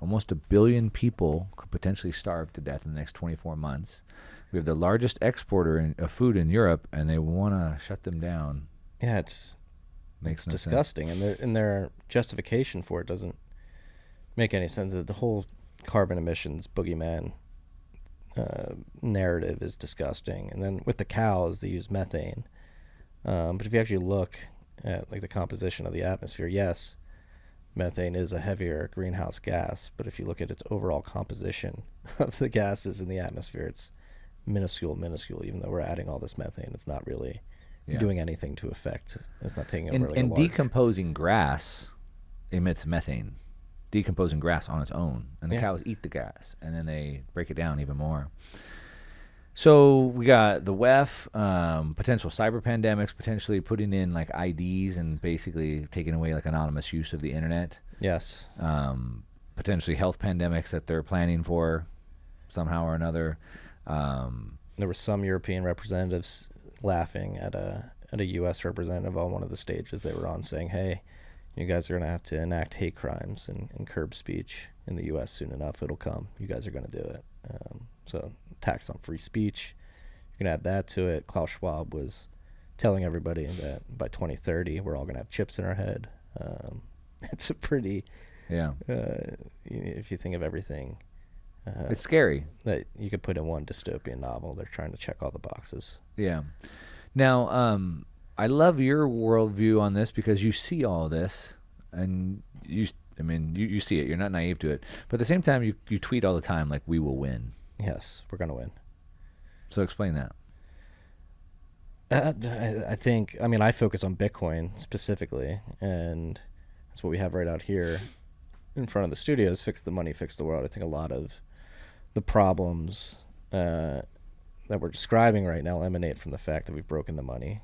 Almost 1 billion people could potentially starve to death in the next 24 months. We have the largest exporter of food in Europe, and they want to shut them down. Yeah, it's Makes no disgusting, sense. And their justification for it doesn't make any sense. The whole carbon emissions boogeyman narrative is disgusting. And then with the cows, they use methane. But if you actually look at like the composition of the atmosphere, yes, methane is a heavier greenhouse gas, but if you look at its overall composition of the gases in the atmosphere, it's minuscule. Even though we're adding all this methane, it's not really doing anything to affect. It's not taking over. And decomposing grass emits methane. Decomposing grass on its own, and the cows eat the grass, and then they break it down even more. So we got the WEF, potential cyber pandemics, potentially putting in like IDs and basically taking away like anonymous use of the internet. Yes. Potentially health pandemics that they're planning for somehow or another. There were some European representatives laughing at a U.S. representative on one of the stages they were on, saying, "Hey, you guys are going to have to enact hate crimes and curb speech in the U.S. soon enough. It'll come. You guys are going to do it." So tax on free speech, you can add that to it. Klaus Schwab was telling everybody that by 2030 we're all going to have chips in our head. It's a pretty, if you think of everything It's scary. that you could put in one dystopian novel. They're trying to check all the boxes. Yeah. Now, I love your worldview on this because you see all of this, and you see it. You're not naive to it. But at the same time, you tweet all the time like, we will win. Yes, we're going to win. So explain that. I think, I focus on Bitcoin specifically, and that's what we have right out here in front of the studios. Fix the money, fix the world. I think a lot of the problems that we're describing right now emanate from the fact that we've broken the money.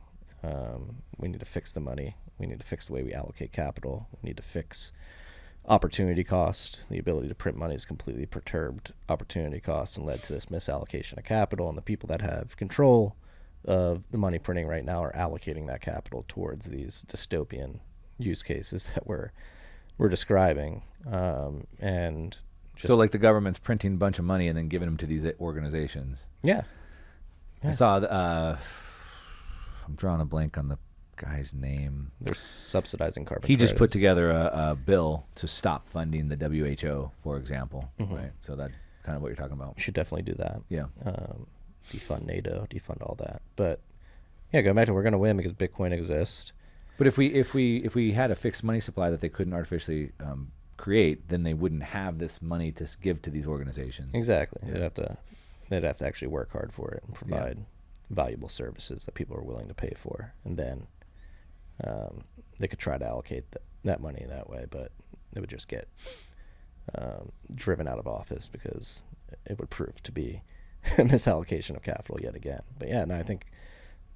We need to fix the money. We need to fix the way we allocate capital. We need to fix opportunity cost. The ability to print money has completely perturbed opportunity costs and led to this misallocation of capital, and the people that have control of the money printing right now are allocating that capital towards these dystopian use cases that we're describing. And so like the government's printing a bunch of money and then giving them to these organizations. Yeah. I saw, I'm drawing a blank on the guy's name. They're subsidizing carbon He just put credits. together a bill to stop funding the WHO, for example. Right. So that's kind of what you're talking about. We should definitely do that. Yeah. Defund NATO, defund all that. But yeah, going back to we're going to win because Bitcoin exists. But if we had a fixed money supply that they couldn't artificially create, then they wouldn't have this money to give to these organizations. Exactly. Yeah. They'd have to actually work hard for it and provide valuable services that people are willing to pay for, and then they could try to allocate that money that way, but it would just get driven out of office because it would prove to be a misallocation of capital yet again. But yeah, no, I think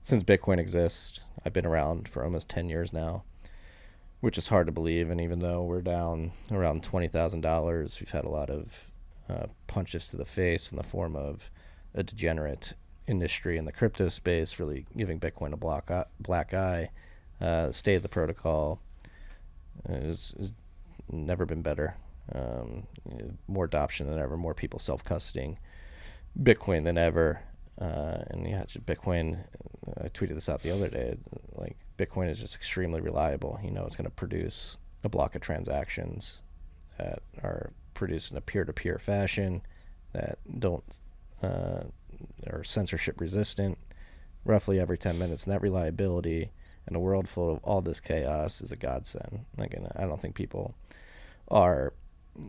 since Bitcoin exists, I've been around for almost 10 years now, which is hard to believe. And even though we're down around $20,000, we've had a lot of punches to the face in the form of a degenerate industry in the crypto space, really giving Bitcoin a black eye. The state of the protocol has never been better. More adoption than ever, more people self-custodying Bitcoin than ever. And yeah, Bitcoin, I tweeted this out the other day, like Bitcoin is just extremely reliable. It's going to produce a block of transactions that are produced in a peer-to-peer fashion that are censorship resistant roughly every 10 minutes. And that reliability in a world full of all this chaos is a godsend. And I don't think people are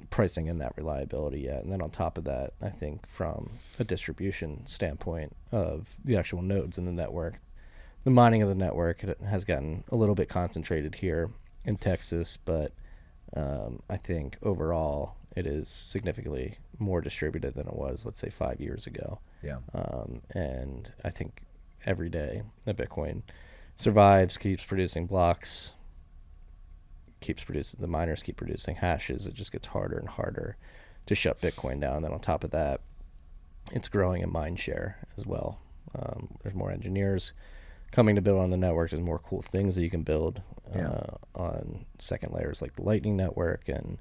pricing in that reliability yet. And then on top of that, I think from a distribution standpoint of the actual nodes in the network, the mining of the network has gotten a little bit concentrated here in Texas, but I think overall it is significantly more distributed than it was, let's say, 5 years ago. Yeah. And I think every day that Bitcoin survives, keeps producing blocks, the miners keep producing hashes, it just gets harder and harder to shut Bitcoin down. And then on top of that, it's growing in mind share as well. There's more engineers coming to build on the network. There's more cool things that you can build on second layers like the Lightning Network, and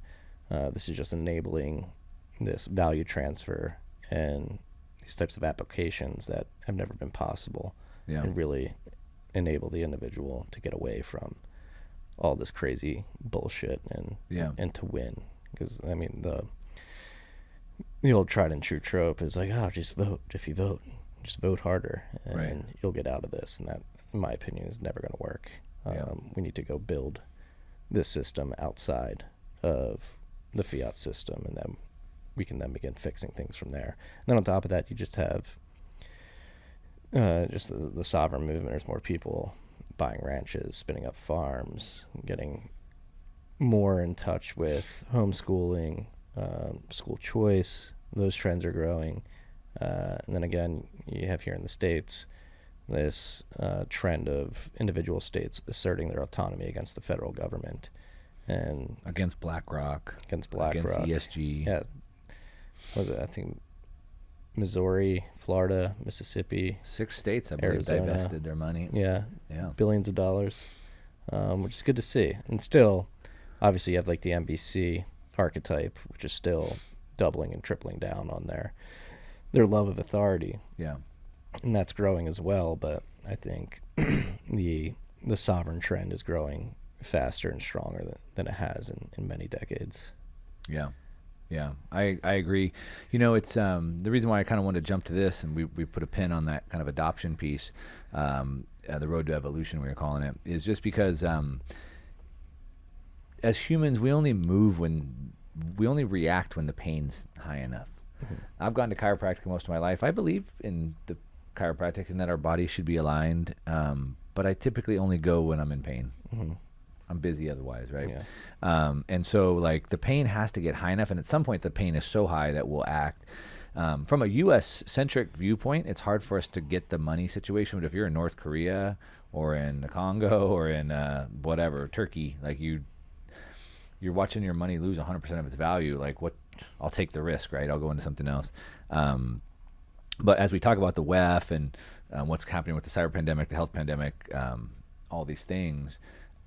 this is just enabling this value transfer and these types of applications that have never been possible, and really enable the individual to get away from all this crazy bullshit and to win. Because the old tried and true trope is like, just vote. If you vote, just vote harder and you'll get out of this. And that, in my opinion, is never going to work. We need to go build this system outside of the fiat system, and then we can then begin fixing things from there. And then on top of that, you just have just the sovereign movement. There's more people buying ranches, spinning up farms, getting more in touch with homeschooling, school choice. Those trends are growing. And then again, you have here in the States this trend of individual states asserting their autonomy against the federal government. And against BlackRock. Against ESG. Yeah. What was it? I think Missouri, Florida, Mississippi. 6 states, I believe, Arizona. divested their money. Yeah. Yeah. Billions of dollars, which is good to see. And still, obviously, you have like the NBC archetype, which is still doubling and tripling down on their love of authority. Yeah. And that's growing as well. But I think the sovereign trend is growing faster and stronger than it has in many decades. Yeah. Yeah, I agree. It's the reason why I kind of wanted to jump to this, and we put a pin on that kind of adoption piece, the road to evolution we were calling it, is just because as humans we only react when the pain's high enough. Mm-hmm. I've gone to chiropractic most of my life. I believe in the chiropractic and that our bodies should be aligned, but I typically only go when I'm in pain. Mm-hmm. I'm busy otherwise, right? Yeah. And so like the pain has to get high enough, and at some point the pain is so high that we'll act. From a U.S. centric viewpoint, it's hard for us to get the money situation. But if you're in North Korea or in the Congo or in whatever, Turkey, like you're watching your money lose 100% of its value. Like what? I'll take the risk, right? I'll go into something else. But as we talk about the WEF and what's happening with the cyber pandemic, the health pandemic, all these things,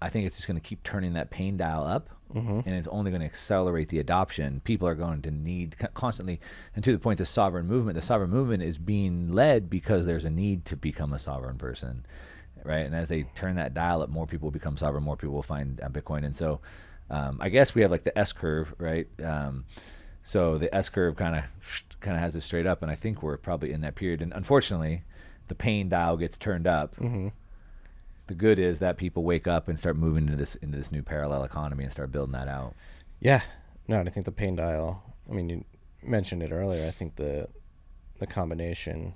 I think it's just going to keep turning that pain dial up, mm-hmm. and it's only going to accelerate the adoption. People are going to need constantly, and to the point, the sovereign movement is being led because there's a need to become a sovereign person, right? And as they turn that dial up, more people will become sovereign, more people will find Bitcoin. And so I guess we have like the S curve, right? So the S curve kind of has this straight up, and I think we're probably in that period. And unfortunately, the pain dial gets turned up. Mm-hmm. The good is that people wake up and start moving into this new parallel economy and start building that out. Yeah, no, and I think the pain dial. I mean, you mentioned it earlier. I think the combination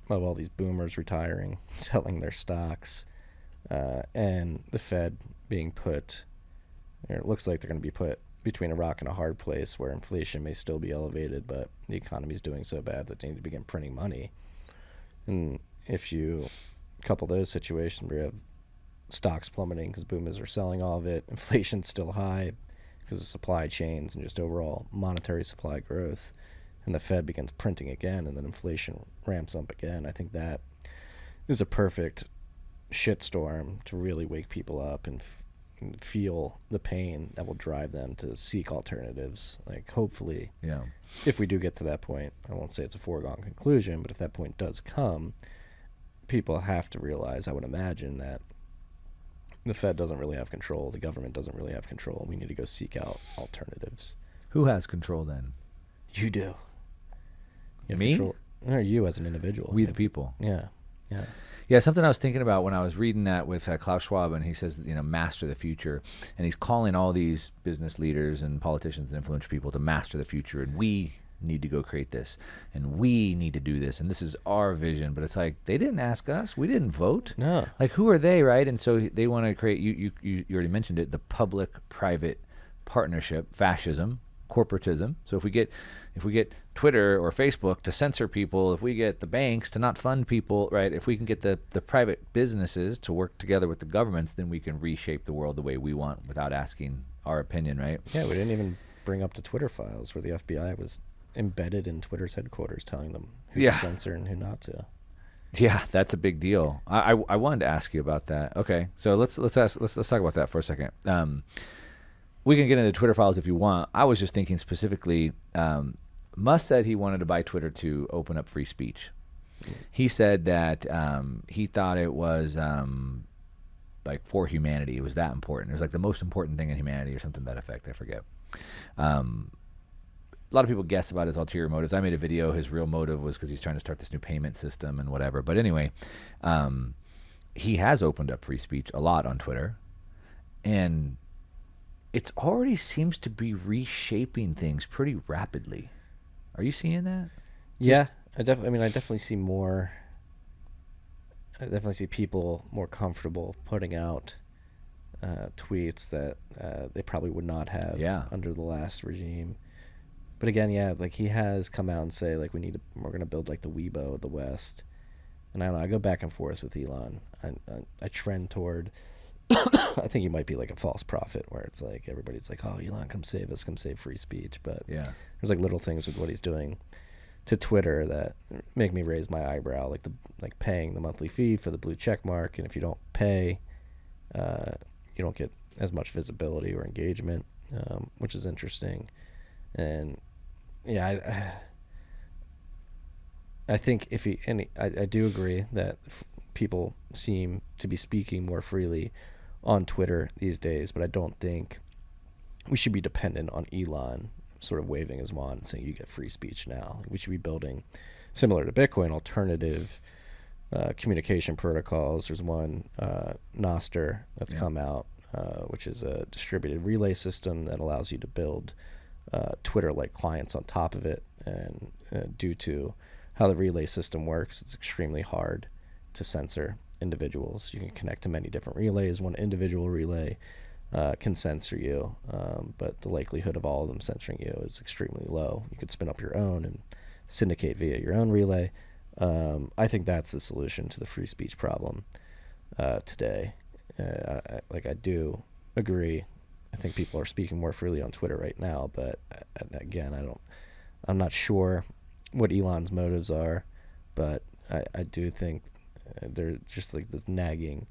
of all these boomers retiring, selling their stocks, and the Fed being put, it looks like they're going to be put between a rock and a hard place where inflation may still be elevated, but the economy's doing so bad that they need to begin printing money. And if you couple those situations where you have stocks plummeting because boomers are selling all of it, inflation's still high because of supply chains and just overall monetary supply growth, and the Fed begins printing again, and then inflation ramps up again, I think that is a perfect shitstorm to really wake people up and feel the pain that will drive them to seek alternatives. Like hopefully, yeah, if we do get to that point, I won't say it's a foregone conclusion, but if that point does come, people have to realize, I would imagine, that the Fed doesn't really have control, the government doesn't really have control, we need to go seek out alternatives. Who has control then? You do. You Me? Control, or you as an individual. We the people. Yeah. Something I was thinking about when I was reading that with Klaus Schwab, and he says, master the future, and he's calling all these business leaders and politicians and influential people to master the future, and we need to go create this, and we need to do this, and this is our vision. But it's like, they didn't ask us, we didn't vote. No. Like, who are they, right? And so they want to create, you already mentioned it, the public-private partnership, fascism, corporatism. So if we get Twitter or Facebook to censor people, if we get the banks to not fund people, right? If we can get the private businesses to work together with the governments, then we can reshape the world the way we want without asking our opinion, right? Yeah, we didn't even bring up the Twitter files where the FBI was embedded in Twitter's headquarters telling them who to censor and who not to. Yeah, that's a big deal. I wanted to ask you about that. Okay, so let's talk about that for a second. We can get into Twitter files if you want. I was just thinking specifically, Musk said he wanted to buy Twitter to open up free speech. He said that he thought it was like for humanity. It was that important. It was like the most important thing in humanity or something to that effect. I forget. A lot of people guess about his ulterior motives. I made a video. His real motive was because he's trying to start this new payment system and whatever. But anyway, he has opened up free speech a lot on Twitter. And it already seems to be reshaping things pretty rapidly. Are you seeing that? Yeah, I definitely see more. I definitely see people more comfortable putting out tweets that they probably would not have under the last regime. But again, yeah, like he has come out and say like we're going to build like the Weibo of the West. And I don't know, I go back and forth with Elon. I trend toward. I think he might be like a false prophet where it's like everybody's like, oh, Elon, come save us, come save free speech. But there's like little things with what he's doing to Twitter that make me raise my eyebrow, like paying the monthly fee for the blue check mark, and if you don't pay, you don't get as much visibility or engagement, which is interesting. And I think I do agree that people seem to be speaking more freely on Twitter these days, but I don't think we should be dependent on Elon sort of waving his wand and saying you get free speech now. We should be building, similar to Bitcoin, alternative communication protocols. There's one, Nostr, that's come out, which is a distributed relay system that allows you to build Twitter-like clients on top of it. And due to how the relay system works, it's extremely hard to censor individuals. You can connect to many different relays. One individual relay can censor you, but the likelihood of all of them censoring you is extremely low. You could spin up your own and syndicate via your own relay. I think that's the solution to the free speech problem today. I do agree. I think people are speaking more freely on Twitter right now, but again, I'm not sure what Elon's motives are, but I do think there's just like this nagging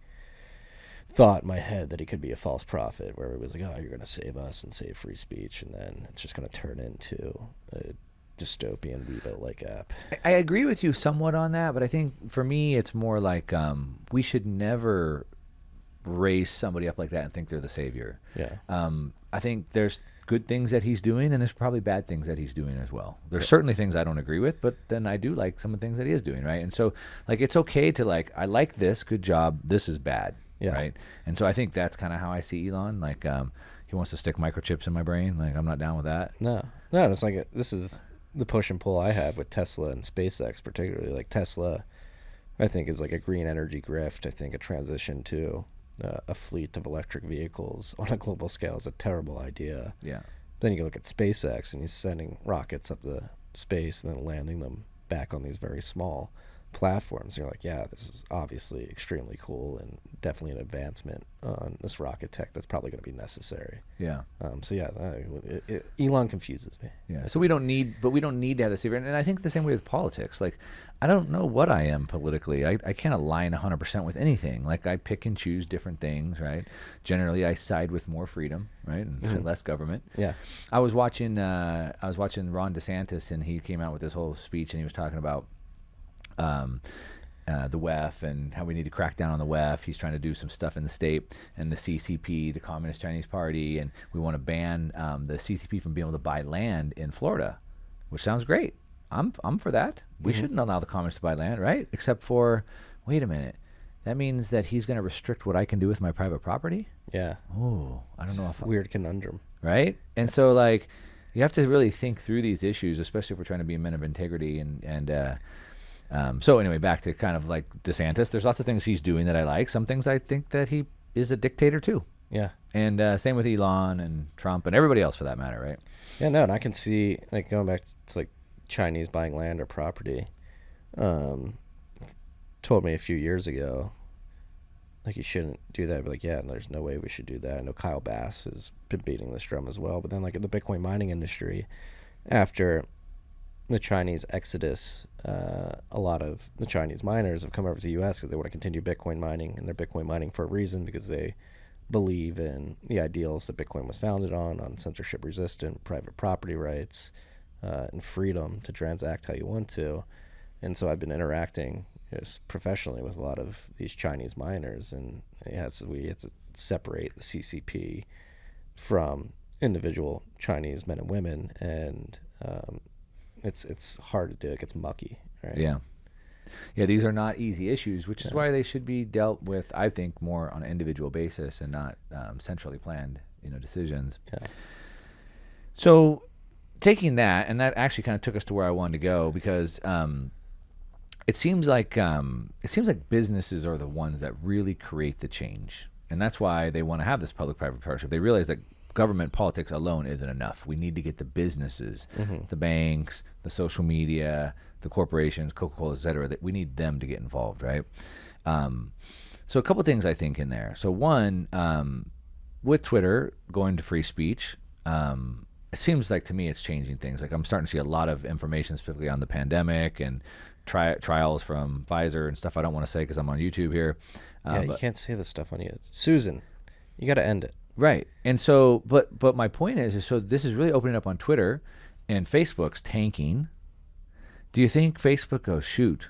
thought in my head that he could be a false prophet, where it was like, oh, you're going to save us and save free speech, and then it's just going to turn into a dystopian Weibo-like app. I agree with you somewhat on that, but I think for me it's more like we should never raise somebody up like that and think they're the savior. Yeah. I think there's good things that he's doing, and there's probably bad things that he's doing as well. There's certainly things I don't agree with, but then I do like some of the things that he is doing, right? And so, like, it's okay to like, I like this, good job, this is bad, right? And so I think that's kind of how I see Elon. Like, he wants to stick microchips in my brain. Like, I'm not down with that. No, it's like this is the push and pull I have with Tesla and SpaceX, particularly. Like, Tesla, I think, is like a green energy grift. I think a transition to a fleet of electric vehicles on a global scale is a terrible idea. Yeah. Then you look at SpaceX, and he's sending rockets up the space and then landing them back on these very small platforms. You're like, yeah, this is obviously extremely cool and definitely an advancement on this rocket tech that's probably going to be necessary. Yeah. So yeah, Elon confuses me. Yeah. So we don't need to have this. And I think the same way with politics. Like, I don't know what I am politically. I can't align 100% with anything. Like, I pick and choose different things, right? Generally, I side with more freedom, right, and less government. Yeah. I was watching Ron DeSantis, and he came out with this whole speech, and he was talking about the WEF and how we need to crack down on the WEF. He's trying to do some stuff in the state, and the CCP, the Communist Chinese Party, and we want to ban the CCP from being able to buy land in Florida, which sounds great. I'm for that. We shouldn't allow the communists to buy land, right? Except for, wait a minute, that means that he's going to restrict what I can do with my private property? Yeah. Oh, I don't know if weird conundrum. Right? And so, like, you have to really think through these issues, especially if we're trying to be men of integrity. So anyway, back to kind of like DeSantis. There's lots of things he's doing that I like. Some things I think that he is a dictator too. Yeah. And same with Elon and Trump and everybody else for that matter, right? Yeah, no, and I can see, like, going back to like Chinese buying land or property. Told me a few years ago, like, you shouldn't do that. But like, yeah, no, there's no way we should do that. I know Kyle Bass has been beating this drum as well. But then, like, in the Bitcoin mining industry, after the Chinese exodus, a lot of the Chinese miners have come over to the U.S. because they want to continue Bitcoin mining, and they're Bitcoin mining for a reason, because they believe in the ideals that Bitcoin was founded on censorship-resistant private property rights, and freedom to transact how you want to. And so I've been interacting just professionally with a lot of these Chinese miners, and we had to separate the CCP from individual Chinese men and women, and it's hard to do. It gets mucky, right? Yeah. These are not easy issues, which is why they should be dealt with, I think, more on an individual basis and not centrally planned, decisions. Yeah. So taking that, and that actually kind of took us to where I wanted to go, because it seems like businesses are the ones that really create the change, and that's why they want to have this public-private partnership. They realize that government politics alone isn't enough. We need to get the businesses, the banks, the social media, the corporations, Coca-Cola, et cetera, that we need them to get involved, right? So a couple things I think in there. So one, with Twitter going to free speech, it seems like to me it's changing things. Like, I'm starting to see a lot of information specifically on the pandemic and trials from Pfizer and stuff I don't want to say because I'm on YouTube here. You can't say this stuff on you. Susan, you got to end it. Right. And so, but my point is so this is really opening up on Twitter, and Facebook's tanking. Do you think Facebook goes, shoot,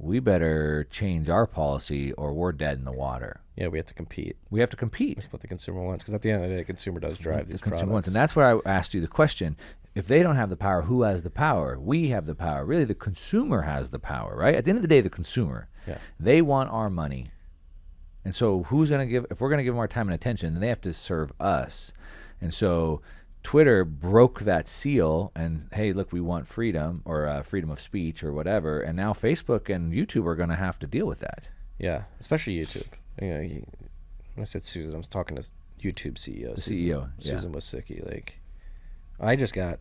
we better change our policy or we're dead in the water. Yeah, we have to compete. We have to compete. That's what the consumer wants, because at the end of the day, the consumer does drive these consumer products. wants. And that's where I asked you the question. If they don't have the power, who has the power? We have the power. Really, the consumer has the power, right? At the end of the day, the consumer, they want our money. And so who's going to give, if we're going to give them our time and attention, then they have to serve us. And so Twitter broke that seal and, hey, look, we want freedom or freedom of speech or whatever. And now Facebook and YouTube are going to have to deal with that. Yeah, especially YouTube. You know, when I said Susan, I was talking to YouTube CEO. Susan Wojcicki. Like, I got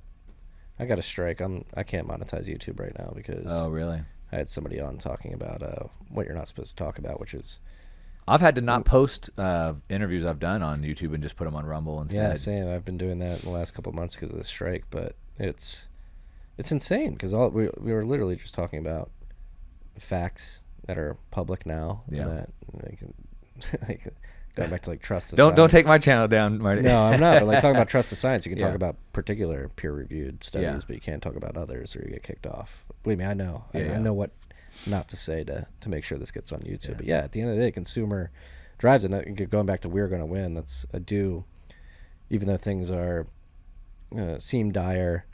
a strike. I can't monetize YouTube right now because. Oh, really? I had somebody on talking about what you're not supposed to talk about, which is. I've had to not post interviews I've done on YouTube and just put them on Rumble instead. Yeah, same. I've been doing that in the last couple of months because of the strike, but it's insane because we were literally just talking about facts that are public now. Yeah. That they can, going back to like trust the don't science. Don't take my channel down, Marty. No, I'm not. But like talking about trust the science, you can Yeah. talk about particular peer-reviewed studies, Yeah. but you can't talk about others or you get kicked off. Believe me, I know. Yeah, I know what not to say to make sure this gets on YouTube. But yeah, at the end of the day, consumer drives it. And going back to we're going to win. That's a do. Even though things are seem dire,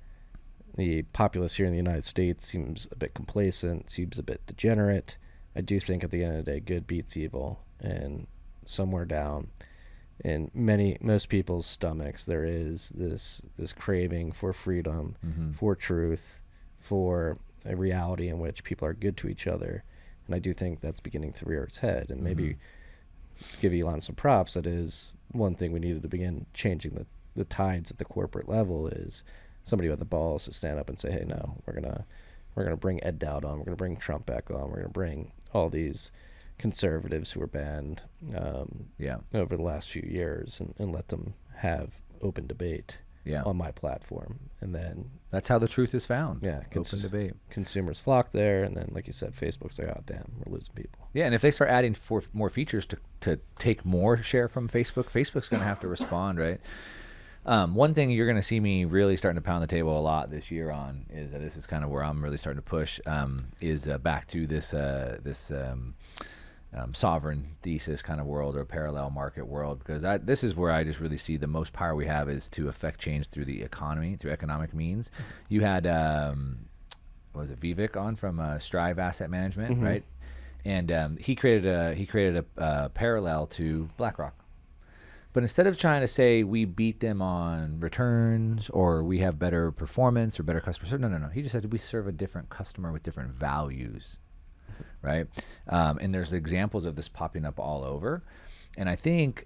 the populace here in the United States seems a bit complacent, seems a bit degenerate. I do think at the end of the day, good beats evil, and somewhere down in most people's stomachs there is this craving for freedom, for truth, for a reality in which people are good to each other. And I do think that's beginning to rear its head. And maybe give Elon some props. That is one thing we needed to begin changing the tides at the corporate level, is somebody with the balls to stand up and say, hey, no, we're gonna bring Ed Dowd on, we're gonna bring Trump back on, we're gonna bring all these conservatives who were banned over the last few years and let them have open debate on my platform. And then that's how the truth is found. Yeah, open debate. Consumers flock there, and then, like you said, Facebook's like, oh damn, we're losing people. Yeah, and if they start adding more features to take more share from Facebook's going to have to respond, right? One thing you're going to see me really starting to pound the table a lot this year on is this is kind of where I'm really starting to push is back to this sovereign thesis kind of world or parallel market world, because this is where I just really see the most power we have is to affect change through the economy, through economic means. You had was it Vivek on from Strive Asset Management, right? And he created a parallel to BlackRock. But instead of trying to say we beat them on returns or we have better performance or better customer service, no. He just said we serve a different customer with different values, right? And there's examples of this popping up all over. And I think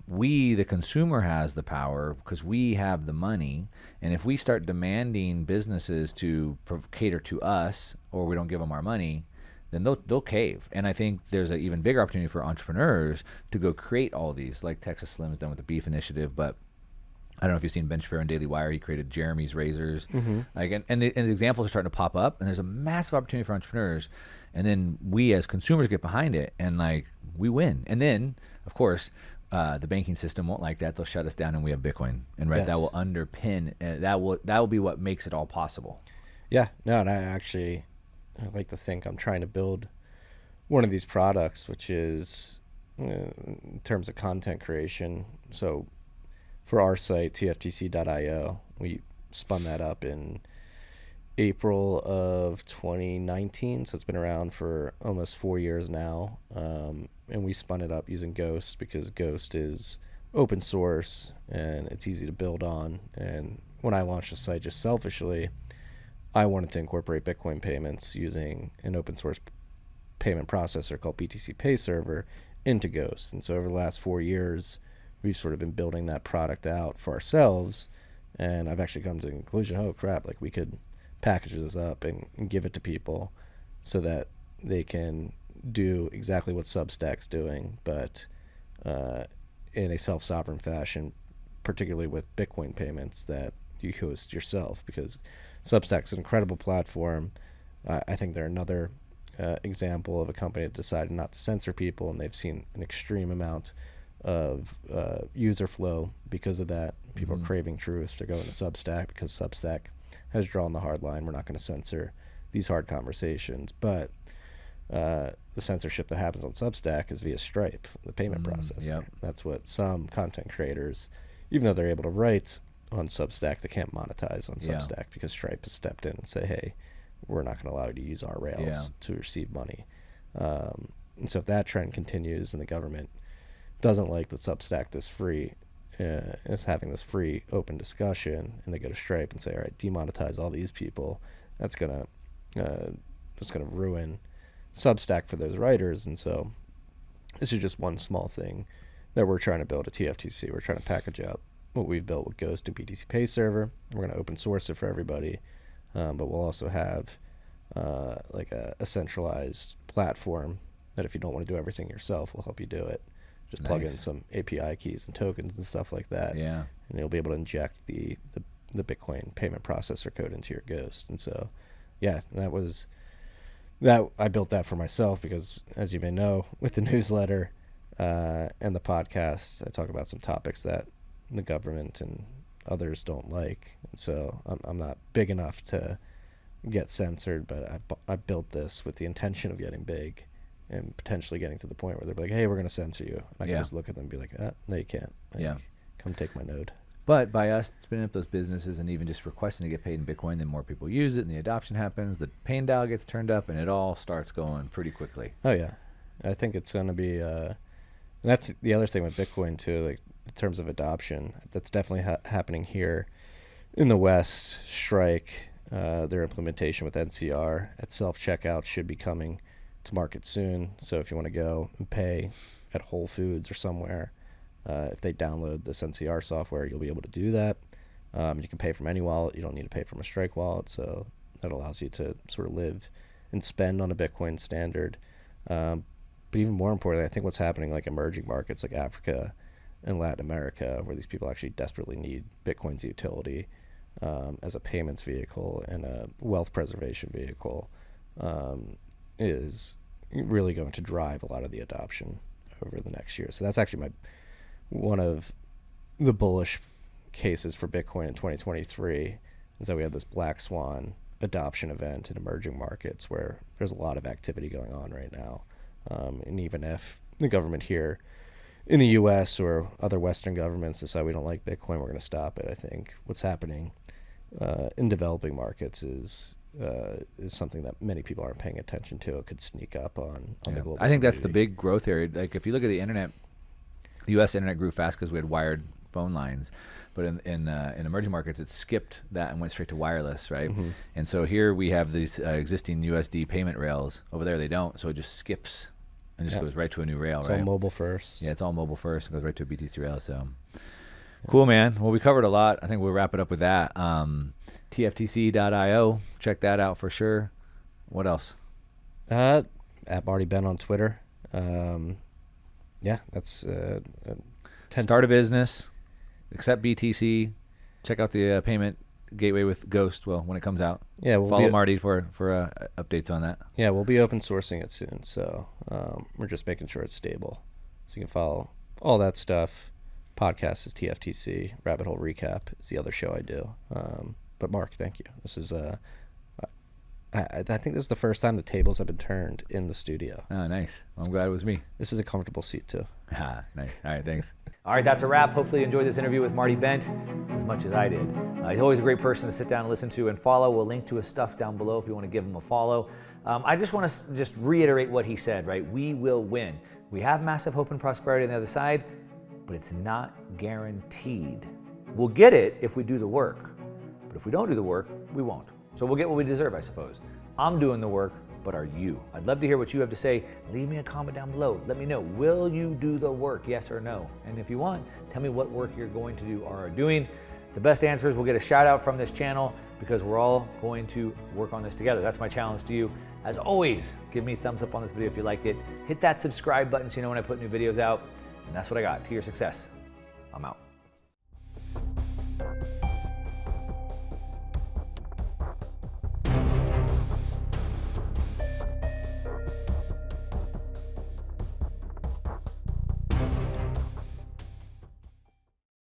we, the consumer, has the power because we have the money. And if we start demanding businesses to cater to us or we don't give them our money, then they'll cave. And I think there's an even bigger opportunity for entrepreneurs to go create all these, like Texas Slim's done with the beef initiative. But I don't know if you've seen Ben Shapiro on Daily Wire. He created Jeremy's Razors. Like, and the examples are starting to pop up. And there's a massive opportunity for entrepreneurs. And then we as consumers get behind it and like we win. And then, of course, the banking system won't like that. They'll shut us down and we have Bitcoin. And that will underpin, that will be what makes it all possible. Yeah, no, and I like to think I'm trying to build one of these products, which is in terms of content creation. So for our site, TFTC.io, we spun that up in April of 2019. So it's been around for almost 4 years now. And we spun it up using Ghost because Ghost is open source and it's easy to build on. And when I launched the site, just selfishly, I wanted to incorporate Bitcoin payments using an open source payment processor called BTC Pay Server into Ghost. And so over the last 4 years, we've sort of been building that product out for ourselves. And I've actually come to the conclusion, oh crap, like we could package this up and give it to people so that they can do exactly what Substack's doing, but in a self-sovereign fashion, particularly with Bitcoin payments that you host yourself, because Substack's an incredible platform. I think they're another example of a company that decided not to censor people, and they've seen an extreme amount of user flow because of that. People are craving truth. They're going to Substack because Substack has drawn the hard line. We're not going to censor these hard conversations. But the censorship that happens on Substack is via Stripe, the payment processor. Yep. That's what some content creators, even though they're able to write on Substack, they can't monetize on Substack because Stripe has stepped in and say, hey, we're not going to allow you to use our rails to receive money. And so if that trend continues and the government doesn't like that Substack this free, is having this free open discussion, and they go to Stripe and say, all right, demonetize all these people, that's gonna ruin Substack for those writers. And so this is just one small thing that we're trying to build at TFTC. We're trying to package up what we've built with Ghost and BTC Pay Server. We're going to open source it for everybody, but we'll also have like a centralized platform that if you don't want to do everything yourself, we'll help you do it. Just plug in some API keys and tokens and stuff like that. Yeah. And you'll be able to inject the Bitcoin payment processor code into your Ghost. And so, yeah, I built that for myself because, as you may know, with the newsletter and the podcast, I talk about some topics that the government and others don't like. And so I'm not big enough to get censored, but I built this with the intention of getting big and potentially getting to the point where they're like, hey, we're going to censor you. And I can just look at them and be like, no, you can't. Like, come take my node. But by us spinning up those businesses and even just requesting to get paid in Bitcoin, then more people use it and the adoption happens, the paying dial gets turned up, and it all starts going pretty quickly. Oh, yeah. I think it's going to be, and that's the other thing with Bitcoin, too, like in terms of adoption. That's definitely happening here in the West. Strike, their implementation with NCR at self-checkout should be coming to market soon. So if you want to go and pay at Whole Foods or somewhere, if they download this NCR software, you'll be able to do that. You can pay from any wallet. You don't need to pay from a Strike wallet. So that allows you to sort of live and spend on a Bitcoin standard. But even more importantly, I think what's happening like emerging markets like Africa and Latin America, where these people actually desperately need Bitcoin's utility as a payments vehicle and a wealth preservation vehicle, is really going to drive a lot of the adoption over the next year. So that's actually one of the bullish cases for Bitcoin in 2023 is that we have this black swan adoption event in emerging markets where there's a lot of activity going on right now. And even if the government here in the U.S. or other Western governments decide we don't like Bitcoin, we're going to stop it. I think what's happening in developing markets is something that many people aren't paying attention to. It could sneak up on the global I think that's the community. big growth area. Like if you look at the internet, the U.S. internet grew fast because we had wired phone lines, but in emerging markets, it skipped that and went straight to wireless, right? Mm-hmm. And so here we have these existing USD payment rails. Over there they don't, so it just skips and just goes right to a new rail, it's right? all mobile first. Yeah, it's all mobile first and goes right to a BTC rail. So cool, man. Well, we covered a lot. I think we'll wrap it up with that. TFTC.io. Check that out for sure. What else? At Marty Bent on Twitter. Yeah, that's Start a business. Accept BTC. Check out the payment gateway with Ghost. Well, when it comes out. Yeah, we'll follow Marty for updates on that. Yeah, we'll be open sourcing it soon. So we're just making sure it's stable. So you can follow all that stuff. Podcast is TFTC. Rabbit Hole Recap is the other show I do. But Mark, thank you. This is I think this is the first time the tables have been turned in the studio. Oh, nice. Well, I'm glad it was me. This is a comfortable seat too. Ah, nice. All right, thanks. All right, that's a wrap. Hopefully you enjoyed this interview with Marty Bent as much as I did. He's always a great person to sit down and listen to and follow. We'll link to his stuff down below if you want to give him a follow. I just want to just reiterate what he said, right? We will win. We have massive hope and prosperity on the other side, but it's not guaranteed. We'll get it if we do the work, but if we don't do the work, we won't. So we'll get what we deserve, I suppose. I'm doing the work, but are you? I'd love to hear what you have to say. Leave me a comment down below. Let me know, will you do the work, yes or no? And if you want, tell me what work you're going to do or are doing. The best answers will get a shout out from this channel because we're all going to work on this together. That's my challenge to you. As always, give me a thumbs up on this video if you like it. Hit that subscribe button so you know when I put new videos out. And that's what I got. To your success. I'm out.